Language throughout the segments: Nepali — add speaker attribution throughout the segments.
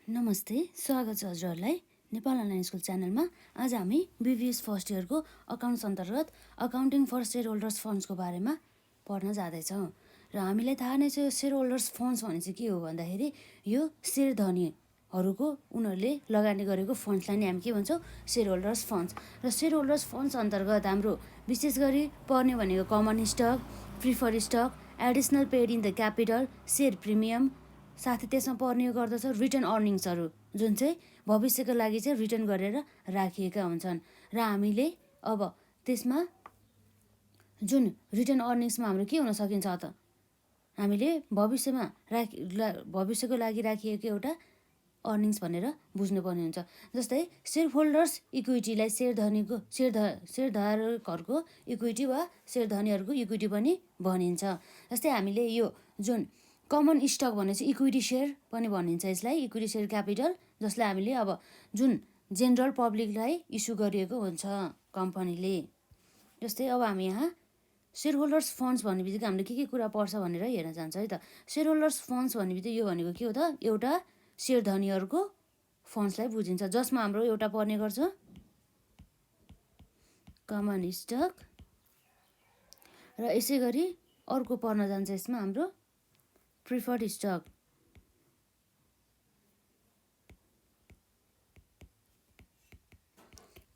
Speaker 1: नमस्ते, स्वागत छ हजुरहरूलाई नेपाल अनलाइन स्कुल च्यानलमा। आज हामी बिबिएस फर्स्ट इयरको अकाउन्ट्स अन्तर्गत अकाउन्टिङ फर सेयर होल्डर्स फन्ड्सको बारेमा पढ्न जाँदैछौँ। र हामीलाई थाहा नै छ यो सेयर होल्डर्स फन्ड्स भने चाहिँ के हो भन्दाखेरि यो सेयर धनीहरूको उनीहरूले लगानी गरेको फन्ड्सलाई नै हामी के भन्छौँ, सेयर होल्डर्स फन्ड्स। र सेयर होल्डर्स फन्ड्स अन्तर्गत हाम्रो विशेष गरी पढ्ने भनेको common stock, prefer stock, additional paid in the capital, share premium, साथै त्यसमा पर्ने गर्दछ रिटर्न अर्निङ्सहरू, जुन चाहिँ भविष्यको लागि चाहिँ रिटर्न गरेर राखिएका हुन्छन्। र हामीले अब त्यसमा जुन रिटर्न अर्निङ्समा हाम्रो के हुन सकिन्छ त, हामीले भविष्यको लागि राखिएको एउटा अर्निङ्स भनेर बुझ्नुपर्ने हुन्छ। जस्तै सेयर होल्डर्स इक्विटीलाई सेयरधारकहरूको इक्विटी वा सेयरधनीहरूको इक्विटी पनि भनिन्छ। जस्तै हामीले यो जुन कमन स्टक भनेपछि इक्विटी सेयर पनि भनिन्छ, यसलाई इक्विटी सेयर क्यापिटल, जसलाई हामीले अब जुन जेनरल पब्लिकलाई इस्यु गरिएको हुन्छ कम्पनीले। जस्तै अब हामी यहाँ सेयर होल्डर्स फन्ड्स भन्ने बित्तिकै हामीले के कुरा पर्छ भनेर हेर्न जान्छ है त। सेयर होल्डर्स फन्ड्स भन्ने बित्तिकै यो भनेको के हो त, एउटा सेयर धनीहरूको फन्ड्सलाई बुझिन्छ, जसमा हाम्रो एउटा पर्ने गर्छ कमन स्टक, र यसै गरी अर्को पर्न जान्छ यसमा हाम्रो प्रिफर्ड स्टक।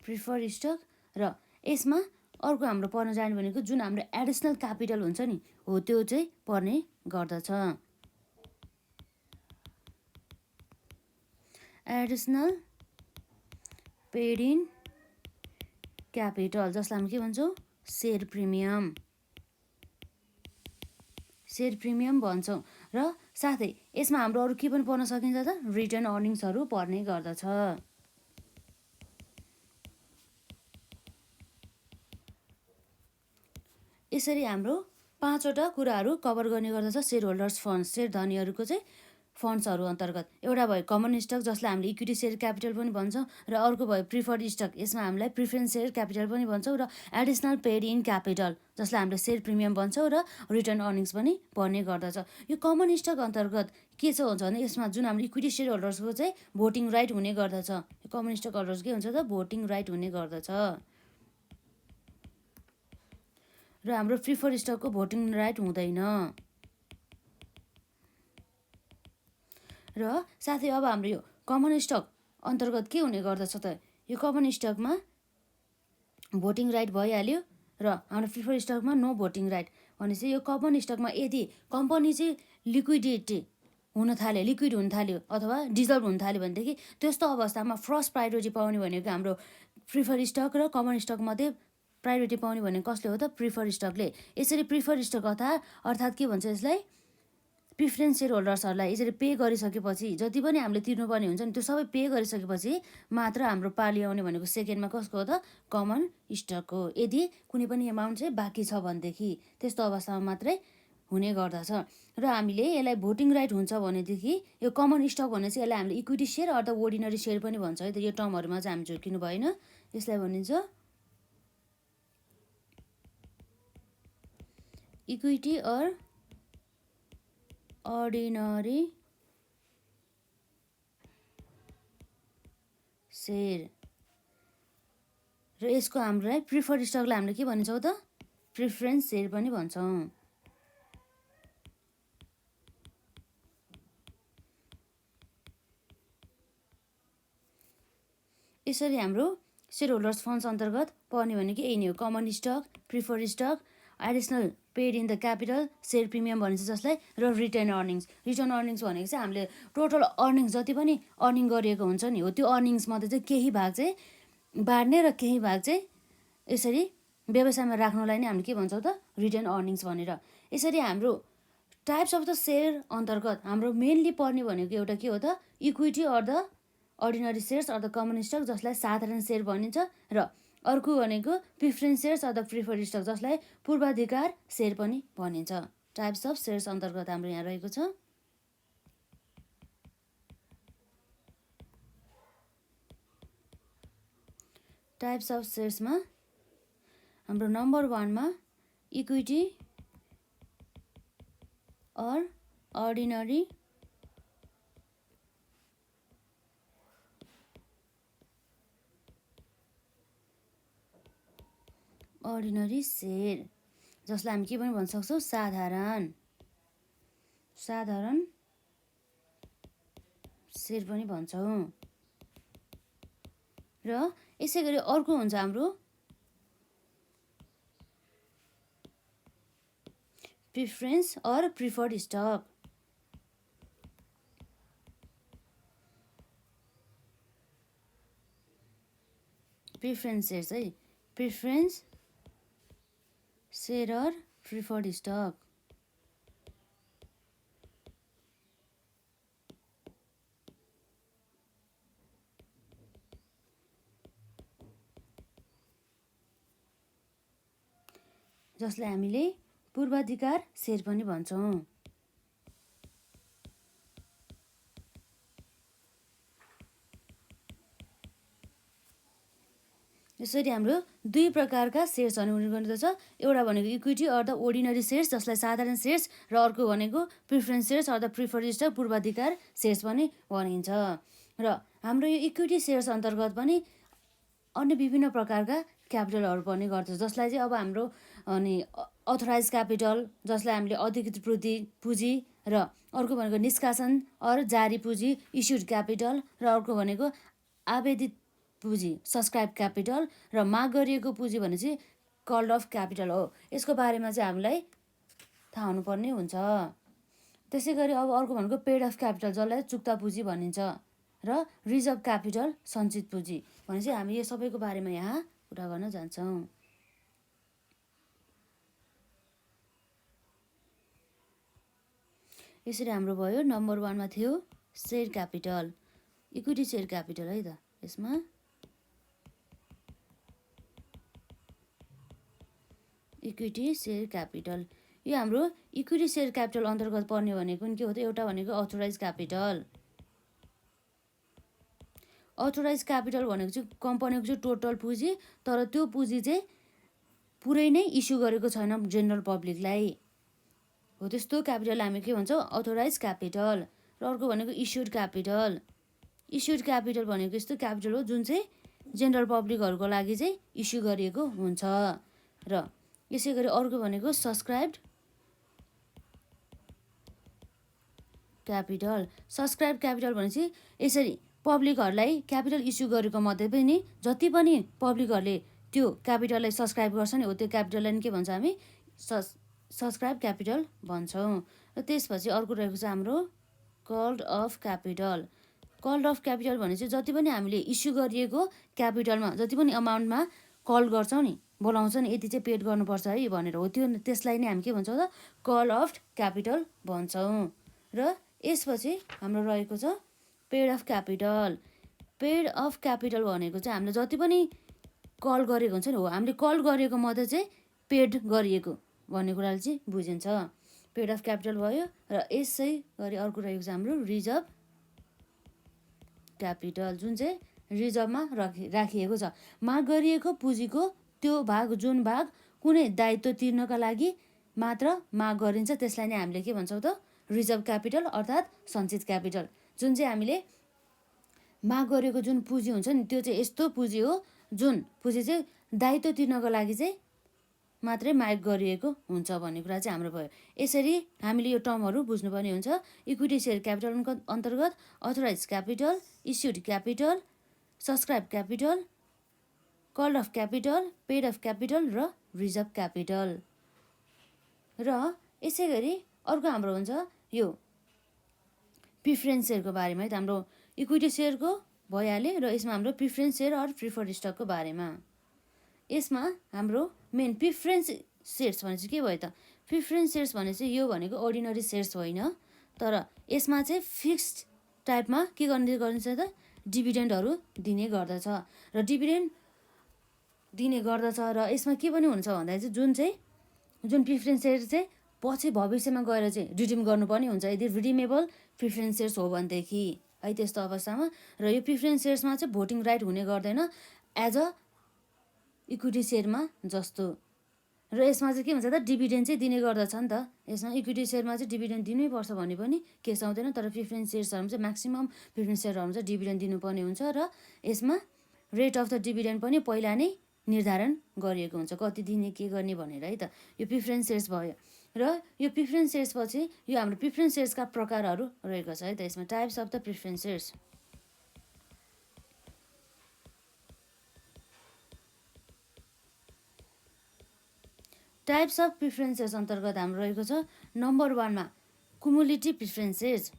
Speaker 1: प्रिफर्ड स्टक र यसमा अर्को हाम्रो पर्न जाने भनेको जुन हाम्रो एडिसनल क्यापिटल हुन्छ नि हो, त्यो चाहिँ पर्ने गर्दछ। एडिसनल पेड इन क्यापिटल, जसलाई हामी के भन्छौँ, सेयर प्रिमियम भन्छौँ। र साथै यसमा हाम्रो अरू के पनि पर्न सकिन्छ त, रिटर्न अर्निङ्सहरू पर्ने गर्दछ। यसरी हाम्रो 5वटा कुराहरू कभर गर्ने गर्दछ सेयर होल्डर्स फन्ड्स, सेयर धनीहरूको चाहिँ फन्ड्सहरू अन्तर्गत। एउटा भयो कमन स्टक, जसलाई हामीले इक्विटी सेयर क्यापिटल पनि भन्छौँ, र अर्को भयो प्रिफर्ड स्टक, यसमा हामीलाई प्रिफरेन्स सेयर क्यापिटल पनि भन्छौँ, र एडिसनल पेड इन क्यापिटल, जसलाई हामीले सेयर प्रिमियम भन्छौँ, र रिटर्न अर्निङ्स पनि पर्ने गर्दछ। यो कमन स्टक अन्तर्गत के छ हुन्छ भने यसमा जुन हाम्रो इक्विटी सेयर होल्डर्सको चाहिँ भोटिङ राइट हुने गर्दछ। यो कमन स्टक होल्डर्स के हुन्छ त, भोटिङ राइट हुने गर्दछ। र हाम्रो प्रिफर्ड स्टकको भोटिङ राइट हुँदैन। र साथै अब हाम्रो यो कमन स्टक अन्तर्गत के हुने गर्दछ त, यो कमन स्टकमा भोटिङ राइट भइहाल्यो, र हाम्रो प्रिफर्ड स्टकमा नो भोटिङ राइट। भनेपछि यो कमन स्टकमा यदि कम्पनी चाहिँ लिक्विड हुन थाल्यो अथवा डिजल्भ हुन थाल्यो भनेदेखि त्यस्तो अवस्थामा फर्स्ट प्रायोरिटी पाउने भनेको हाम्रो प्रिफर्ड स्टक, र कमन स्टक मध्ये प्रायोरिटी पाउने भनेको कसले हो त, प्रिफर्ड स्टकले। यसरी प्रिफर्ड स्टक अर्थात् के भन्छ यसलाई, प्रिफरेन्स सेयर होल्डर्सहरूलाई यसरी पे गरिसकेपछि, जति पनि हामीले तिर्नुपर्ने हुन्छ नि त्यो सबै पे गरिसकेपछि मात्र हाम्रो पालि आउने भनेको सेकेन्डमा कसको हो त, कमन स्टकको। यदि कुनै पनि एमाउन्ट चाहिँ बाँकी छ भनेदेखि त्यस्तो अवस्थामा मात्रै हुने गर्दछ। र हामीले यसलाई भोटिङ राइट हुन्छ भनेदेखि यो कमन स्टक भने चाहिँ यसलाई हामीले इक्विटी सेयर अथवा अर्डिनरी सेयर पनि भन्छ है त। यो टर्महरूमा चाहिँ हामी झुक्किनु भएन। यसलाई भनिन्छ इक्विटी अर अर्डिनरी सेयर। र यसको हामीलाई प्रिफर्ड स्टकलाई हामीले के भन्छौँ त, प्रिफरेन्स सेयर पनि भन्छौँ। यसरी हाम्रो सेयर होल्डर्स फन्ड्स अन्तर्गत पर्ने भनेको यही नै हो, common stock, preferred stock, additional paid in the capital, share premium भनिन्छ जसलाई, र रिटर्न अर्निङ्स। रिटर्न अर्निङ्स भनेको चाहिँ हामीले टोटल अर्निङ्स जति पनि अर्निङ गरिएको हुन्छ नि हो, त्यो अर्निङ्स मध्ये चाहिँ केही भाग चाहिँ बाँड्ने र केही भाग चाहिँ यसरी व्यवसायमा राख्नुलाई नै हामीले के भन्छौँ त, रिटर्न अर्निङ्स भनेर। यसरी हाम्रो टाइप्स अफ द सेयर अन्तर्गत हाम्रो मेनली पर्ने भनेको एउटा के हो त, equity or the ordinary shares or the common stock, जसलाई साधारण सेयर भनिन्छ, र अर्को भनेको प्रिफरेन्स सेयर्स अथवा प्रिफर्ड स्टक, जसलाई पूर्वाधिकार सेयर पनि भनिन्छ। टाइप्स अफ सेयर्स अन्तर्गत हाम्रो यहाँ रहेको छ। टाइप्स अफ सेयर्समा हाम्रो नम्बर 1मा equity or ordinary ordinary share, जसलाई हामी के पनि भन्न सक्छौँ, साधारण सेयर पनि भन्छौँ। र यसै गरी अर्को हुन्छ हाम्रो preference or preferred stock. Preference share चाहिँ preference share or preferred stock. जसलाई हामीले पूर्वाधिकार सेयर पनि भन्छौँ। यसरी हाम्रो दुई प्रकारका सेयर्स हुने गर्दछ। एउटा भनेको equity or the ordinary shares, जसलाई साधारण सेयर्स, र अर्को भनेको preference shares or the preferred stock, पूर्वाधिकार सेयर्स पनि भनिन्छ। र हाम्रो यो इक्विटी सेयर्स अन्तर्गत पनि अन्य विभिन्न प्रकारका क्यापिटलहरू पनि गर्छ, जसलाई चाहिँ अब हाम्रो अनि अथोराइज क्यापिटल, जसलाई हामीले अधिकृत पुँजी, र अर्को भनेको निष्कासन अर जारी पुँजी, इस्युड क्यापिटल, र अर्को भनेको आवेदित पुँजी, सब्सक्राइब क्यापिटल, र माग गरिएको पुँजी भनेपछि कल्ड अफ क्यापिटल हो। यसको बारेमा चाहिँ हामीलाई थाहा हुनुपर्ने हुन्छ। त्यसै गरी अब अर्को भनेको पेड अफ क्यापिटल, जसलाई चुक्ता पुँजी भनिन्छ, र रिजर्भ क्यापिटल, सञ्चित पुँजी। भनेपछि हामी यो सबैको बारेमा यहाँ कुरा गर्न जान्छौँ। यसरी हाम्रो भयो नम्बर 1 मा थियो share capital, equity share capital है त। यसमा इक्विटी सेयर क्यापिटल, यो हाम्रो इक्विटी सेयर क्यापिटल अन्तर्गत पर्ने भनेको के हो त, एउटा भनेको अथोराइज क्यापिटल। अथोराइज क्यापिटल भनेको चाहिँ कम्पनीको चाहिँ टोटल पुँजी, तर त्यो पुँजी चाहिँ पुरै नै इस्यु गरेको छैन जेनरल पब्लिकलाई हो, त्यस्तो क्यापिटल हामी के भन्छौँ, अथोराइज क्यापिटल। र अर्को भनेको इस्युड क्यापिटल। इस्युड क्यापिटल भनेको यस्तो क्यापिटल हो जुन चाहिँ जेनरल पब्लिकहरूको लागि चाहिँ इस्यु गरिएको हुन्छ। र यसै गरी अर्को भनेको सब्सक्राइब्ड क्यापिटल। सब्सक्राइब क्यापिटल भनेपछि यसरी पब्लिकहरूलाई क्यापिटल इस्यु गरेको मध्ये पनि जति पनि पब्लिकहरूले त्यो क्यापिटललाई सब्सक्राइब गर्छ नि हो, त्यो क्यापिटललाई के भन्छ हामी, सब्सक्राइब क्यापिटल भन्छौँ। र त्यसपछि अर्को रहेको छ हाम्रो called of capital. Called of capital भनेपछि जति पनि हामीले इस्यु गरिएको क्यापिटलमा जति पनि अमाउन्टमा कल गर्छौँ नि, बोलाउँछ नि, यति चाहिँ पेड गर्नुपर्छ है भनेर हो, त्यो त्यसलाई नै हामी के भन्छौँ त, कल अफ क्यापिटल भन्छौँ। र यसपछि हाम्रो रहेको छ paid of capital. Paid of capital भनेको चाहिँ हामीले जति पनि कल गरेको हुन्छ नि हो, हामीले कल गरेको मध्ये चाहिँ पेड गरिएको भन्ने कुराले चाहिँ बुझिन्छ। पेड अफ क्यापिटल भयो। र यसै गरी अर्को रहेको छ हाम्रो रिजर्भ क्यापिटल, जुन चाहिँ रिजर्भमा राखिएको छ। माग गरिएको पुँजीको त्यो भाग, जुन भाग कुनै दायित्व तिर्नका लागि मात्र माग गरिन्छ, त्यसलाई नै हामीले के भन्छौँ त, रिजर्भ क्यापिटल अर्थात् सञ्चित क्यापिटल। जुन चाहिँ हामीले माग गरेको जुन पुँजी हुन्छ नि, त्यो चाहिँ यस्तो पुँजी हो जुन पुँजी चाहिँ दायित्व तिर्नको लागि चाहिँ मात्रै माग गरिएको हुन्छ भन्ने कुरा चाहिँ हाम्रो भयो। यसरी हामीले यो टर्महरू बुझ्नुपर्ने हुन्छ। इक्विटी सेयर क्यापिटल अन्तर्गत authorise capital, issued capital, subscribe capital, called of capital, paid of capital र रिजर्भ क्यापिटल। र यसै गरी अर्को हाम्रो हुन्छ यो प्रिफरेन्स सेयरको बारेमा है त। हाम्रो इक्विटी सेयरको भइहाल्यो, र यसमा हाम्रो प्रिफरेन्स सेयर अर प्रिफर्ड स्टकको बारेमा। यसमा हाम्रो मेन प्रिफरेन्स सेयर्स भनेपछि के भयो त, प्रिफरेन्स सेयर्स भने चाहिँ यो भनेको अर्डिनरी सेयर्स होइन, तर यसमा चाहिँ फिक्स्ड टाइपमा के गरिन्छ त, डिभिडेन्डहरू दिने गर्दछ। र डिभिडेन्ड दिने गर्दछ, र यसमा के पनि हुन्छ भन्दा चाहिँ जुन प्रिफरेन्स सेयर चाहिँ पछि भविष्यमा गएर चाहिँ रिडिम गर्नुपर्ने हुन्छ, यदि रिडिमेबल प्रिफरेन्स सेयर्स हो भनेदेखि है, त्यस्तो अवस्थामा। र यो प्रिफरेन्स सेयर्समा चाहिँ भोटिङ राइट हुने गर्दैन एज अ इक्विटी सेयरमा जस्तो। र यसमा चाहिँ के भन्छ त, डिभिडेन्ड चाहिँ दिने गर्दछ नि त। यसमा इक्विटी सेयरमा चाहिँ डिभिडेन्ड दिनै पर्छ भन्ने पनि केस आउँदैन, तर प्रिफरेन्स सेयर्सहरूमा चाहिँ म्याक्सिमम् प्रिफरेन्स सेयरहरूमा चाहिँ डिभिडेन्ड दिनुपर्ने हुन्छ। र यसमा रेट अफ द डिभिडेन्ड पनि पहिला नै निर्धारण गरिएको हुन्छ, कति दिने के गर्ने भनेर है त। यो प्रिफरेन्स सेयर्स भयो। र यो प्रिफरेन्स सेयर्स पछि यो हाम्रो प्रिफरेन्स सेयर्सका प्रकारहरू रहेको छ है त। यसमा types of the preference shares, types of preference shares अन्तर्गत हाम्रो रहेको छ नम्बर 1 मा कुमुलेटिभ प्रिफरेन्स सेयर्स।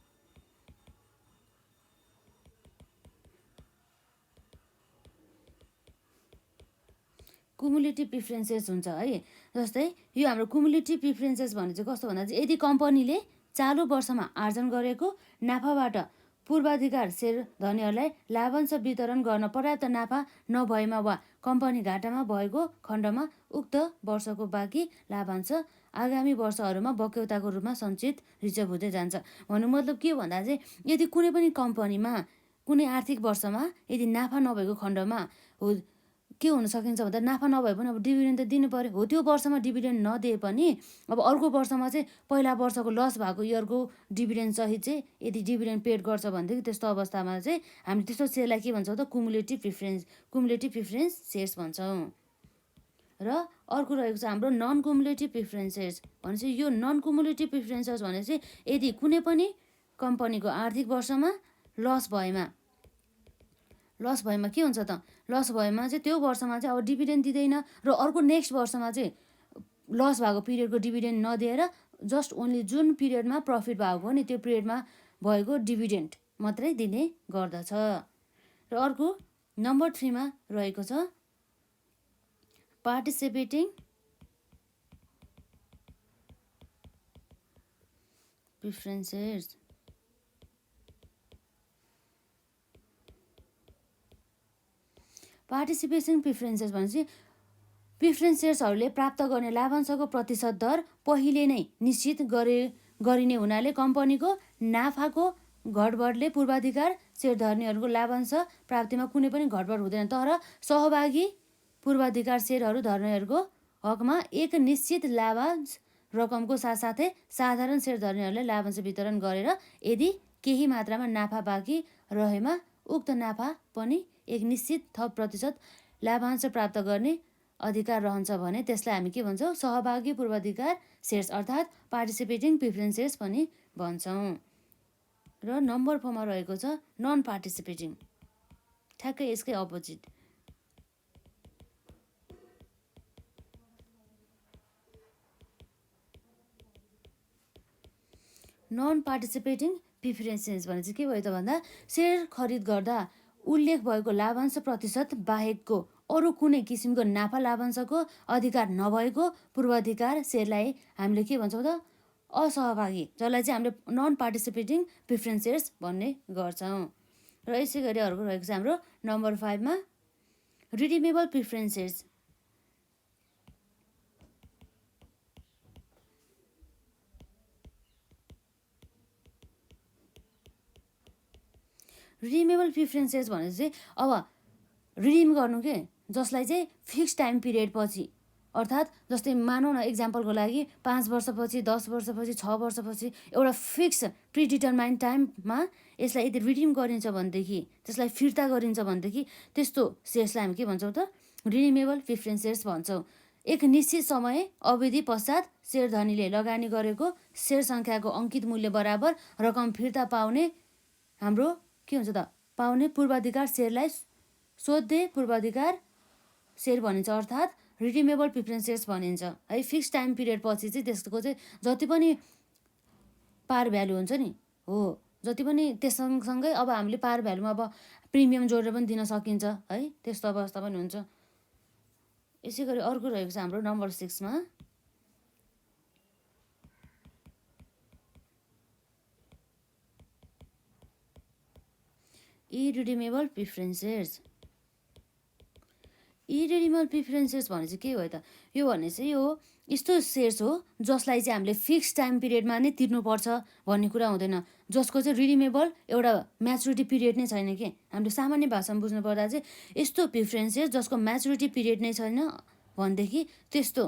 Speaker 1: कुमुलेटिभ प्रिफरेन्सेस हुन्छ है। जस्तै यो हाम्रो कुमुलेटिभ प्रिफरेन्सेस भने चाहिँ कस्तो भन्दा चाहिँ यदि कम्पनीले चालु वर्षमा आर्जन गरेको नाफाबाट पूर्वाधिकार सेयर धनीहरूलाई लाभांश वितरण गर्न पर्याप्त नाफा नभएमा वा कम्पनी घाटामा भएको खण्डमा उक्त वर्षको बाँकी लाभांश आगामी वर्षहरूमा बक्यौताको रूपमा सञ्चित रिजर्भ हुँदै जान्छ। भन्नु मतलब के भन्दा चाहिँ यदि कुनै पनि कम्पनीमा कुनै आर्थिक वर्षमा यदि नाफा नभएको खण्डमा हो के हुन सकिन्छ भन्दा नाफा नभए पनि अब डिभिडेन्ड त दिनु पर्यो। हो त्यो वर्षमा डिभिडेन्ड नदिए पनि अब अर्को वर्षमा चाहिँ पहिला वर्षको लस भएको इयरको डिभिडेन्ड सहित चाहिँ यदि डिभिडेन्ड पेड गर्छ भनेदेखि त्यस्तो अवस्थामा चाहिँ हामी त्यस्तो सेयरलाई के भन्छौँ त कुमुलेटिभ प्रिफरेन्स सेयर्स भन्छौँ। र अर्को रहेको छ हाम्रो नन कुमुलेटिभ प्रिफरेन्स सेयर्स भनेपछि यो नन कुमुलेटिभ प्रिफरेन्स सेयर्स भने चाहिँ यदि कुनै पनि कम्पनीको आर्थिक वर्षमा लस भएमा के हुन्छ त, लस भएमा चाहिँ त्यो वर्षमा चाहिँ अब डिभिडेन्ड दिँदैन र अर्को नेक्स्ट वर्षमा चाहिँ लस भएको पिरियडको डिभिडेन्ड नदिएर जस्ट ओन्ली जुन पिरियडमा प्रफिट भएको नि त्यो पिरियडमा भएको डिभिडेन्ड मात्रै दिने गर्दछ। र अर्को नम्बर 3 मा रहेको छ participating preference shares. Participation preferences भनेपछि प्रिफरेन्स सेयर्सहरूले प्राप्त गर्ने लाभांशको प्रतिशत दर पहिले नै निश्चित गरिने हुनाले कम्पनीको नाफाको घटबढले पूर्वाधिकार सेयरधनीहरूको लाभांश प्राप्तिमा कुनै पनि घटबढ हुँदैन। तर सहभागी पूर्वाधिकार सेयरहरू धनीहरूको हकमा एक निश्चित लाभांश रकमको साथसाथै साधारण सेयरधनीहरूलाई लाभांश वितरण गरेर यदि केही मात्रामा नाफा बाँकी रहेमा उक्त नाफा पनि एक निश्चित थप प्रतिशत लाभांश प्राप्त गर्ने अधिकार रहन्छ भने त्यसलाई हामी के भन्छौँ सहभागी पूर्वाधिकार सेयर्स अर्थात् पार्टिसिपेटिङ प्रिफरेन्स सेयर्स पनि भन्छौँ। र नम्बर 4 मा रहेको छ नन पार्टिसिपेटिङ, ठ्याक्कै यसकै opposite. Non participating preference shares भने चाहिँ के भयो त भन्दा सेयर खरिद गर्दा उल्लेख भएको लाभांश प्रतिशत बाहेकको अरू कुनै किसिमको नाफा लाभांशको अधिकार नभएको पूर्वाधिकार सेयरलाई हामीले के भन्छौँ त असहभागी, जसलाई चाहिँ हामीले नन पार्टिसिपेटिङ प्रिफरेन्स सेयर्स भन्ने गर्छौँ। र यसै गरी अर्को रहेको छ हाम्रो नम्बर 5 मा redeemable preference shares. Redeemable preference shares भनेपछि चाहिँ अब रिडिम गर्नु के जसलाई चाहिँ फिक्स टाइम पिरियड पछि अर्थात् जस्तै मानौँ न एक्जाम्पलको लागि 5 वर्षपछि 10 वर्षपछि 6 वर्षपछि एउटा फिक्स प्रिडिटरमाइन्ड टाइममा यसलाई यदि रिडिम गरिन्छ भनेदेखि त्यसलाई फिर्ता गरिन्छ भनेदेखि त्यस्तो सेयर्सलाई हामी के भन्छौँ त रिडिमेबल प्रिफरेन्स सेयर्स भन्छौँ। एक निश्चित समय अवधि पश्चात सेयरधनीले लगानी गरेको सेयर सङ्ख्याको अङ्कित मूल्य बराबर रकम फिर्ता पाउने हाम्रो के हुन्छ त पाउने पूर्वाधिकार सेयरलाई सोध्य पूर्वाधिकार सेयर भनिन्छ अर्थात् रिडिमेबल प्रिफरेन्स सेयर्स भनिन्छ है। फिक्स टाइम पिरियड पछि चाहिँ त्यसको चाहिँ जति पनि पार भ्यालु हुन्छ नि हो जति पनि त्यससँगसँगै अब हामीले पार भ्यालुमा अब प्रिमियम जोडेर पनि दिन सकिन्छ है, त्यस्तो अवस्था पनि हुन्छ। यसै गरी अर्को रहेको छ हाम्रो नम्बर 6 मा इरिडिमेबल प्रिफरेन्स सेयर्स। इरिडिमेबल प्रिफरेन्स सेयर्स भने चाहिँ के हो त, यो भने चाहिँ यो यस्तो सेयर्स हो जसलाई चाहिँ हामीले फिक्स टाइम पिरियडमा नै तिर्नुपर्छ भन्ने कुरा हुँदैन, जसको चाहिँ रिडिमेबल एउटा म्याचुरिटी पिरियड नै छैन कि। हामीले सामान्य भाषामा बुझ्नु पर्दा चाहिँ यस्तो प्रिफरेन्स सेयर्स जसको म्याचुरिटी पिरियड नै छैन भनेदेखि त्यस्तो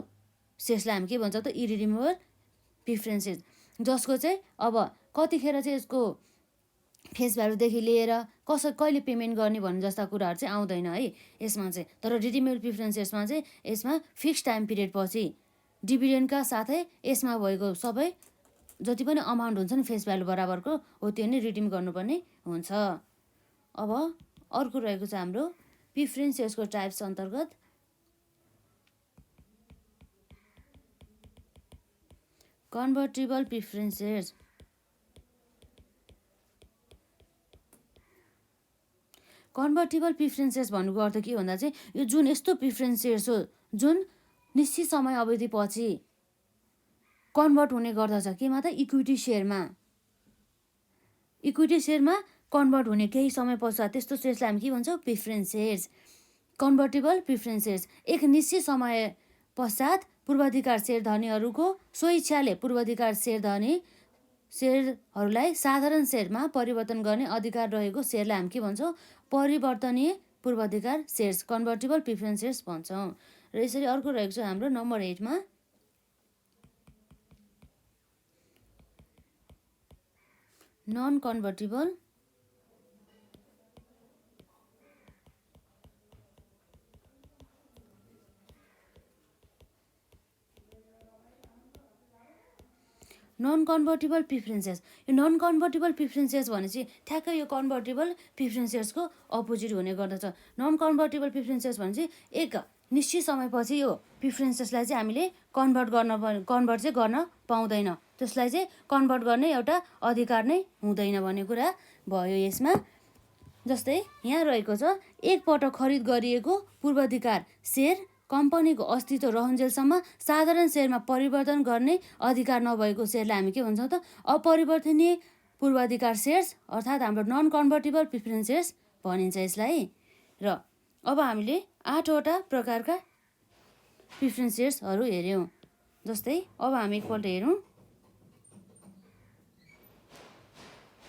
Speaker 1: सेयर्सलाई हामी के भन्छौँ त इरिडिमेबल प्रिफरेन्स सेयर्स, जसको चाहिँ अब कतिखेर चाहिँ यसको फेस भ्यालुदेखि लिएर कहिले पेमेन्ट गर्ने भन्ने जस्ता कुराहरू चाहिँ आउँदैन है यसमा चाहिँ। तर रिडिमेबल प्रिफरेन्स सेयर्समा चाहिँ यसमा फिक्स टाइम पिरियड पछि डिभिडेन्डका साथै यसमा भएको सबै जति पनि अमाउन्ट हुन्छ नि फेस भ्यालु बराबरको हो त्यो नै रिडिम गर्नुपर्ने हुन्छ। अब अर्को रहेको छ हाम्रो प्रिफरेन्स सेयर्सको टाइप्स अन्तर्गत कन्भर्टिबल प्रिफरेन्स सेयर्स। कन्भर्टिबल प्रिफरेन्स सेयर्स भन्नुको अर्थ के भन्दा चाहिँ यो जुन यस्तो प्रिफरेन्स सेयर्स हो जुन निश्चित समय अवधिपछि कन्भर्ट हुने गर्दछ केमा त इक्विटी सेयरमा। इक्विटी सेयरमा कन्भर्ट हुने केही समय पश्चात त्यस्तो सेयर्सलाई हामी के भन्छौँ प्रिफरेन्स सेयर्स। कन्भर्टिबल प्रिफरेन्स सेयर्स एक निश्चित समय पश्चात पूर्वाधिकार सेयर धनीहरूको स्वइच्छाले पूर्वाधिकार सेयर धनी सेयरहरूलाई साधारण सेयरमा परिवर्तन गर्ने अधिकार रहेको सेयरलाई हामी के भन्छौँ परिवर्तनीय पूर्वाधिकार सेयर्स कन्भर्टिबल प्रिफरेन्स सेयर्स भन्छौँ। र यसरी अर्को रहेको छ हाम्रो नम्बर 8मा non convertible non convertible preference shares. यो नन कन्भर्टिबल प्रिफरेन्स सेयर्स भनेपछि ठ्याक्कै यो कन्भर्टिबल प्रिफरेन्स सेयर्सको अपोजिट हुने गर्दछ। नन कन्भर्टिबल प्रिफरेन्स सेयर्स भनेपछि एक निश्चित समयपछि यो प्रिफरेन्स सेयर्सलाई चाहिँ हामीले कन्भर्ट चाहिँ गर्न पाउँदैन, त्यसलाई चाहिँ कन्भर्ट गर्ने एउटा अधिकार नै हुँदैन भन्ने कुरा भयो यसमा। जस्तै यहाँ रहेको छ एकपटक खरिद गरिएको पूर्वाधिकार सेयर कम्पनीको अस्तित्व रहन्जेलसम्म साधारण सेयरमा परिवर्तन गर्ने अधिकार नभएको सेयरलाई हामी के भन्छौँ त अपरिवर्तनीय पूर्वाधिकार सेयर्स अर्थात् हाम्रो नन कन्भर्टिबल प्रिफरेन्स सेयर्स भनिन्छ यसलाई। र अब हामीले 8वटा प्रकारका प्रिफरेन्स सेयर्सहरू हेऱ्यौँ। जस्तै अब हामी एकपल्ट हेरौँ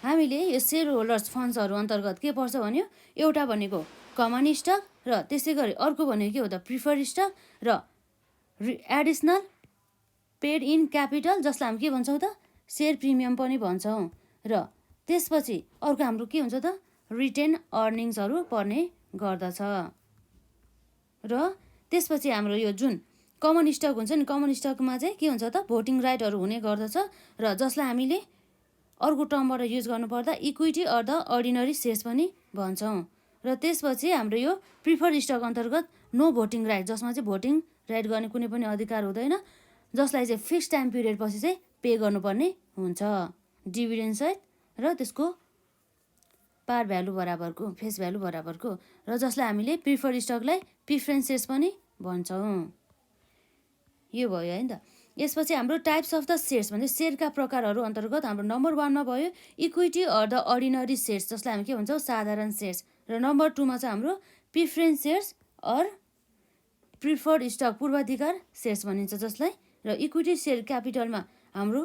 Speaker 1: हामीले यो सेयर होल्डर्स फन्ड्सहरू अन्तर्गत के पर्छ भन्यो एउटा भनेको कमन स्टक र त्यसै गरी अर्को भनेको के हो त प्रिफर्ड स्टक र एडिसनल पेड इन क्यापिटल जसलाई हामी के भन्छौँ त सेयर प्रिमियम पनि भन्छौँ। र त्यसपछि अर्को हाम्रो के हुन्छ त रिटेन अर्निङ्सहरू पर्ने गर्दछ। र त्यसपछि हाम्रो यो जुन कमन स्टक हुन्छ नि कमन स्टकमा चाहिँ के हुन्छ त भोटिङ राइटहरू हुने गर्दछ र जसलाई हामीले अर्को टर्मबाट युज गर्नुपर्दा equity or the ordinary shares पनि भन्छौँ। र त्यसपछि हाम्रो यो प्रिफर्ड स्टक अन्तर्गत नो भोटिङ राइट जसमा चाहिँ भोटिङ राइट गर्ने कुनै पनि अधिकार हुँदैन, जसलाई चाहिँ फिक्स टाइम पिरियड पछि चाहिँ पे गर्नुपर्ने हुन्छ डिभिडेन्ड सहित र त्यसको पार भ्यालु बराबरको फेस भ्यालु बराबरको, र जसलाई हामीले प्रिफर्ड स्टकलाई प्रिफरेन्स सेयर्स पनि भन्छौँ। यो भयो है नि त। यसपछि हाम्रो टाइप्स अफ द सेयर्स भन्छ सेयरका प्रकारहरू अन्तर्गत हाम्रो नम्बर 1मा भयो equity or the ordinary shares जसलाई हामी के भन्छौँ साधारण सेयर्स, र नम्बर 2मा चाहिँ हाम्रो preference shares or preferred stock पूर्वाधिकार सेयर्स भनिन्छ जसलाई, र इक्विटी सेयर क्यापिटलमा हाम्रो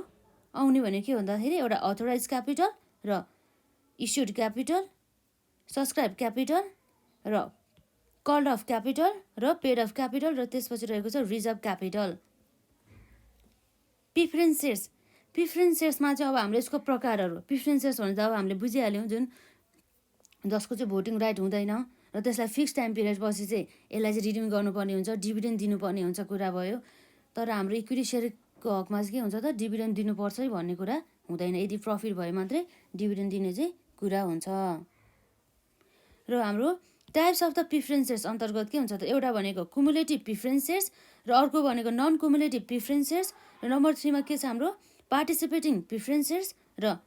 Speaker 1: आउने भनेको के भन्दाखेरि एउटा अथोराइज क्यापिटल र इस्युड क्यापिटल सब्सक्राइब क्यापिटल र कल्ड अफ क्यापिटल र पेड अफ क्यापिटल र त्यसपछि रहेको छ reserve capital. Preference shares preference सेयर्समा चाहिँ अब हाम्रो यसको प्रकारहरू प्रिफरेन्स सेयर्स भने त अब हामीले बुझिहाल्यौँ जुन जसको चाहिँ भोटिङ राइट हुँदैन र त्यसलाई फिक्स टाइम पिरियड पछि चाहिँ यसलाई चाहिँ रिडिम गर्नुपर्ने हुन्छ डिभिडेन्ड दिनुपर्ने हुन्छ कुरा भयो। तर हाम्रो इक्विटी सेयरको हकमा चाहिँ के हुन्छ त डिभिडेन्ड दिनुपर्छ है भन्ने कुरा हुँदैन, यदि प्रफिट भयो मात्रै डिभिडेन्ड दिने चाहिँ कुरा हुन्छ। र हाम्रो types of the preference shares अन्तर्गत के हुन्छ त एउटा भनेको कुमुलेटिभ प्रिफरेन्स सेयर्स र अर्को भनेको नन कुमुलेटिभ प्रिफरेन्स सेयर्स र नम्बर 3मा के छ हाम्रो पार्टिसिपेटिङ प्रिफरेन्स सेयर्स र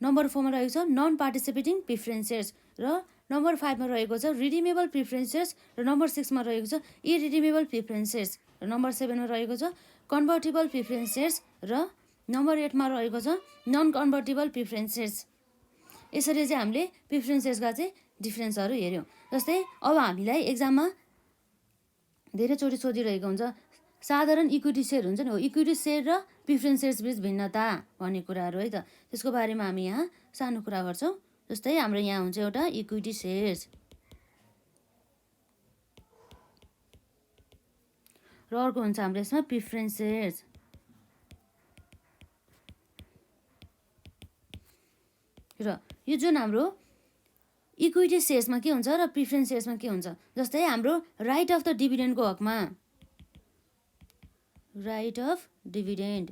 Speaker 1: नम्बर 4मा रहेको छ नन पार्टिसिपेटिङ प्रिफरेन्स सेयर्स र नम्बर 5मा रहेको छ रिडिमेबल प्रिफरेन्स सेयर्स र नम्बर 6मा रहेको छ इरिडिमेबल प्रिफरेन्स सेयर्स र नम्बर 7मा रहेको छ कन्भर्टिबल प्रिफरेन्स सेयर्स र नम्बर 8मा रहेको छ नन कन्भर्टिबल प्रिफरेन्स सेयर्स। यसरी चाहिँ हामीले प्रिफरेन्स सेयर्सका चाहिँ डिफ्रेन्सहरू हेऱ्यौँ। जस्तै अब हामीलाई एक्जाममा धेरैचोटि सोधिरहेको हुन्छ साधारण इक्विटी सेयर हुन्छ नि हो इक्विटी सेयर र प्रिफरेन्स सेयर्स बिच भिन्नता भन्ने कुराहरू है त, त्यसको बारेमा हामी यहाँ सानो कुरा गर्छौँ। जस्तै हाम्रो यहाँ हुन्छ एउटा इक्विटी सेयर्स र अर्को हुन्छ हाम्रो यसमा प्रिफरेन्स सेयर्स। र यो जुन हाम्रो इक्विटी सेयर्समा के हुन्छ र प्रिफरेन्स सेयर्समा के हुन्छ, जस्तै हाम्रो राइट अफ द डिभिडेन्डको हकमा राइट अफ डिभिडेन्ड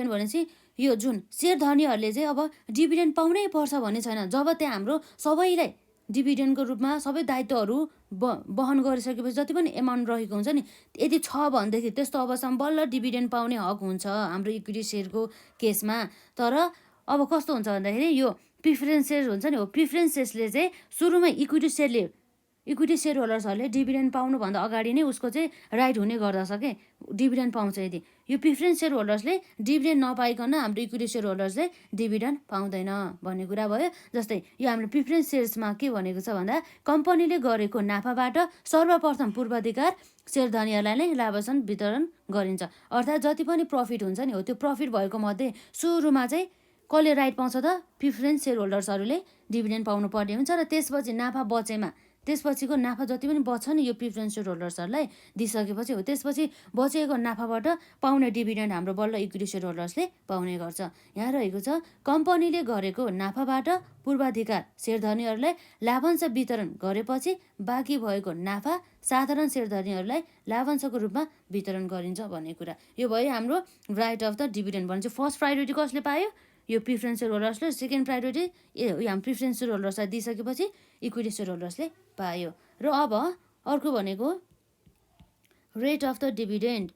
Speaker 1: भनेपछि यो जुन सेयर धनीहरूले चाहिँ अब डिभिडेन्ड पाउनै पर्छ भन्ने छैन। जब त्यहाँ हाम्रो सबैलाई डिभिडेन्डको रूपमा सबै दायित्वहरू वहन गरिसकेपछि जति पनि एमाउन्ट रहेको हुन्छ नि, यदि छ भनेदेखि त्यस्तो अवस्थामा बल्ल डिभिडेन्ड पाउने हक हुन्छ हाम्रो इक्विटी सेयरको केसमा। तर अब कस्तो हुन्छ भन्दाखेरि यो प्रिफरेन्स सेयर हुन्छ नि, हो प्रिफरेन्स सेयर्सले चाहिँ सुरुमै इक्विटी सेयर होल्डर्सहरूले डिभिडेन्ड पाउनुभन्दा अगाडि नै उसको चाहिँ राइट हुने गर्दछ के, डिभिडेन्ड पाउँछ। यदि यो प्रिफरेन्स सेयर होल्डर्सले डिभिडेन्ड नपाइकन हाम्रो इक्विटी सेयर होल्डर्सले डिभिडेन्ड पाउँदैन भन्ने कुरा भयो। जस्तै यो हाम्रो प्रिफरेन्स सेयर्समा के भनेको छ भन्दा कम्पनीले गरेको नाफाबाट सर्वप्रथम पूर्वाधिकार सेयरधनीहरूलाई नै लाभांश वितरण गरिन्छ। अर्थात् जति पनि प्रफिट हुन्छ नि, हो त्यो प्रफिट भएको मध्ये सुरुमा चाहिँ कसले राइट पाउँछ त, प्रिफरेन्स सेयर होल्डर्सहरूले डिभिडेन्ड पाउनु पर्ने हुन्छ। र त्यसपछि नाफा बचेमा, त्यसपछिको नाफा जति पनि बच्छ नि यो प्रिफरेन्स सेयर होल्डर्सहरूलाई दिइसकेपछि, हो त्यसपछि बचेको नाफाबाट पाउने डिभिडेन्ड हाम्रो बल्ल इक्विटी सेयर होल्डर्सले पाउने गर्छ। यहाँ रहेको छ कम्पनीले गरेको नाफाबाट पूर्वाधिकार सेयरधनीहरूलाई लाभांश वितरण गरेपछि बाँकी भएको नाफा साधारण सेयरधनीहरूलाई लाभांशको रूपमा वितरण गरिन्छ भन्ने कुरा। यो भयो हाम्रो राइट अफ द डिभिडेन्ड भने चाहिँ फर्स्ट प्रायोरिटी कसले पायो, यो प्रिफरेन्स सेयर होल्डर्सले। सेकेन्ड प्रायोरिटी हाम्रो प्रिफरेन्स सेयर होल्डर्सलाई दिइसकेपछि इक्विटी सेयर होल्डर्सले पायो। र अब अर्को भनेको rate of the dividend.